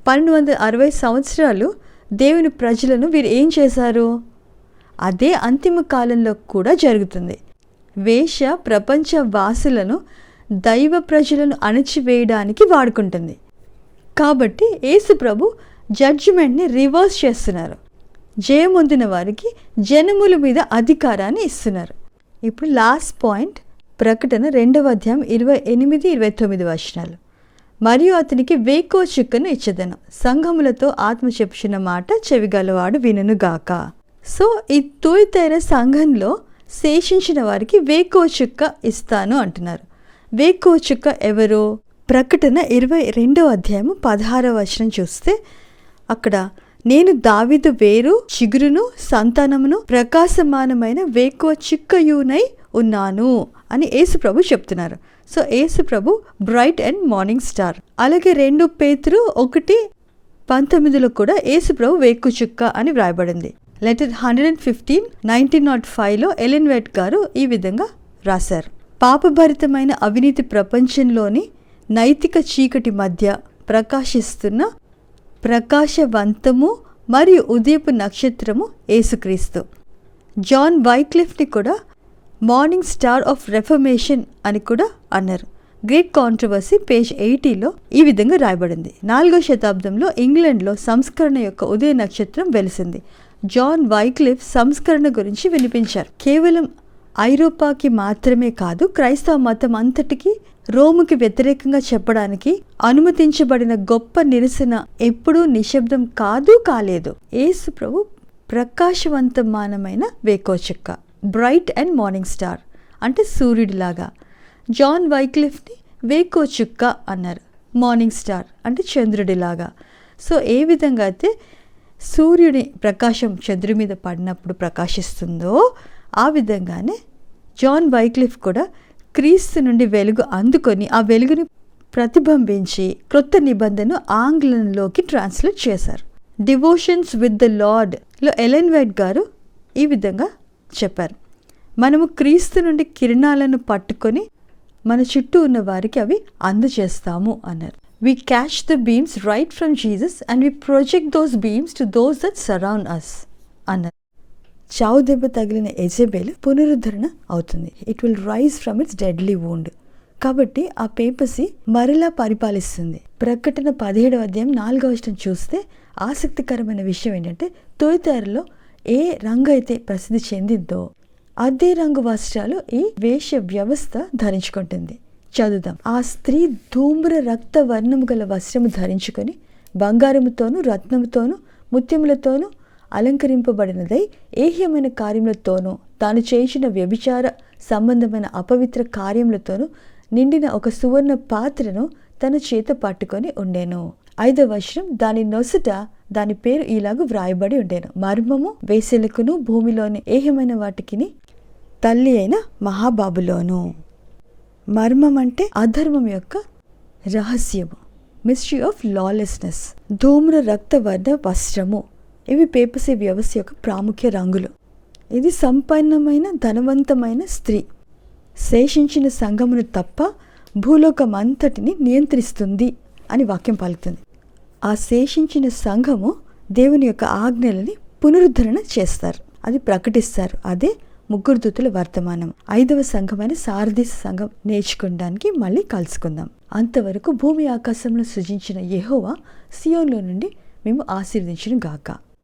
1260 సంవత్సరాలు దేవుని ప్రజలను వీరు ఏం చేశారు? అదే అంతిమ కాలంలో కూడా జరుగుతుంది. వేశ్య ప్రపంచ వాసులను, దైవ ప్రజలను అణచివేయడానికి వాడుకుంటుంది. కాబట్టి యేసు ప్రభు జడ్జిమెంట్ని రివర్స్ చేస్తున్నారు. జయమొందిన వారికి జనముల మీద అధికారాన్ని ఇస్తున్నారు. ఇప్పుడు లాస్ట్ పాయింట్, ప్రకటన 2వ అధ్యాయం 28-29 వచనాలు. మరియు అతనికి వేకో చుక్కను ఇచ్చెదను, సంఘములతో ఆత్మ చెప్పుచున్న మాట చెవిగలవాడు వినుగాక. సో ఈ తుయతైర సంఘంలో శేషించిన వారికి వేకో చుక్క ఇస్తాను అంటున్నారు. వేకో చుక్క ఎవరు? ప్రకటన 22వ అధ్యాయం 16వ వచనం చూస్తే అక్కడ నేను దావీదు వేరు చిగురును సంతానమును ప్రకాశమానమైన వేకువ చుక్కయునై ఉన్నాను అని యేసు ప్రభు చెప్తున్నారు. So Yesu Prabhu bright and morning star. అలాగే 2 పేతురు 1:19లో కూడా యేసు ప్రభు వేకు చుక్క అని వ్రాయబడింది. లెటర్ 115 1905లో ఎలెన్ వైట్ గారు ఈ విధంగా రాశారు. పాపభరితమైన అవినీతి ప్రపంచంలోని నైతిక చీకటి మధ్య ప్రకాశిస్తున్న ప్రకాశవంతము మరియు ఉదయపు నక్షత్రము యేసుక్రీస్తు. జాన్ వైక్లిఫ్ని కూడా మార్నింగ్ స్టార్ ఆఫ్ రెఫర్మేషన్ అని కూడా అన్నారు. గ్రేట్ కాంట్రవర్సీ పేజ్ 80లో ఈ విధంగా రాయబడింది. 4వ శతాబ్దంలో ఇంగ్లాండ్లో సంస్కరణ యొక్క ఉదయ నక్షత్రం వెలిసింది. జాన్ వైక్లిఫ్ సంస్కరణ గురించి వినిపించారు. కేవలం ఐరోపాకి మాత్రమే కాదు, క్రైస్తవ మతం అంతటికి రోముకి వ్యతిరేకంగా చెప్పడానికి అనుమతించబడిన గొప్ప నిరసన ఎప్పుడూ నిశ్శబ్దం కాలేదు. యేసు ప్రభు ప్రకాశవంతమానమైన వేకోచుక్క, బ్రైట్ అండ్ మార్నింగ్ స్టార్ అంటే సూర్యుడిలాగా. జాన్ వైక్లిఫ్ని వేకోచుక్క అన్నారు. మార్నింగ్ స్టార్ అంటే చంద్రుడిలాగా. సో ఏ విధంగా అయితే సూర్యుని ప్రకాశం చంద్రుడి మీద పడినప్పుడు ప్రకాశిస్తుందో ఆ విధంగానే జాన్ వైక్లిఫ్ కూడా క్రీస్తు నుండి వెలుగు అందుకొని ఆ వెలుగుని ప్రతిబింబించి క్రొత్త నిబంధనను ఆంగ్లంలోకి ట్రాన్స్లేట్ చేశారు. డివోషన్స్ విత్ ద లార్డ్లో ఎలెన్ వైట్ గారు ఈ విధంగా చెప్పారు. మనము క్రీస్తు నుండి కిరణాలను పట్టుకొని మన చుట్టూ ఉన్న వారికి అవి అందజేస్తాము అన్నారు. We catch the beams right from Jesus and we project those beams to those that surround us అన్నారు. చావు దెబ్బ తగిలిన ఎజెబెల్ పునరుద్ధరణ అవుతుంది. It will rise from its deadly wound. కాబట్టి ఆ పేపసీ మరలా పరిపాలిస్తుంది. ప్రకటన 17వ అధ్యాయం 4వ వచనం చూస్తే ఆసక్తికరమైన విషయం ఏంటంటే, తొలితేరలో ఏ రంగు అయితే ప్రసిద్ధి చెందిందో అదే రంగు వస్త్రాలు ఈ వేష వ్యవస్థ ధరించుకుంటుంది. చదువుదాం. ఆ స్త్రీ ధూమ్ర రక్త వర్ణము గల వస్త్రము ధరించుకొని బంగారముతోనూ రత్నముతోనూ ముత్యములతోనూ అలంకరింపబడినదై ఏహ్యమైన కార్యములతోనూ తాను చేసిన వ్యభిచార సంబంధమైన అపవిత్ర కార్యములతోనూ నిండిన ఒక సువర్ణ పాత్రను తన చేత పట్టుకొని ఉండెను. 5వ వచనం, దాని నొసట దాని పేరు ఇలాగ వ్రాయబడి ఉండెను, మర్మము వేసెలకును భూమిలోని ఏహ్యమైన వాటికిని తల్లి అయిన మహాబాబులోను. మర్మం అంటే అధర్మం యొక్క రహస్యము, మిస్టరీ ఆఫ్ లాలెస్నెస్. ధూమ్ర రక్త వర్ణ వస్త్రము, ఇవి పేపసీ వ్యవస్థ యొక్క ప్రాముఖ్య రంగులు. ఇది సంపన్నమైన ధనవంతమైన స్త్రీ శేషించిన సంఘమును తప్ప భూలోకమంతటిని నియంత్రిస్తుంది అని వాక్యం పలుకుతుంది. ఆ శేషించిన సంఘము దేవుని యొక్క ఆజ్ఞలని పునరుద్ధరణ చేస్తారు, అది ప్రకటిస్తారు. అదే ముగ్గురు దూతల వర్తమానం. 5వ సంఘమైన సార్దీస్ సంఘం నేర్చుకోవడానికి మళ్ళీ కలుసుకుందాం. అంతవరకు భూమి ఆకాశంలో సృజించిన యెహోవా సియోన్లో నుండి మేము ఆశీర్వదించును గాక.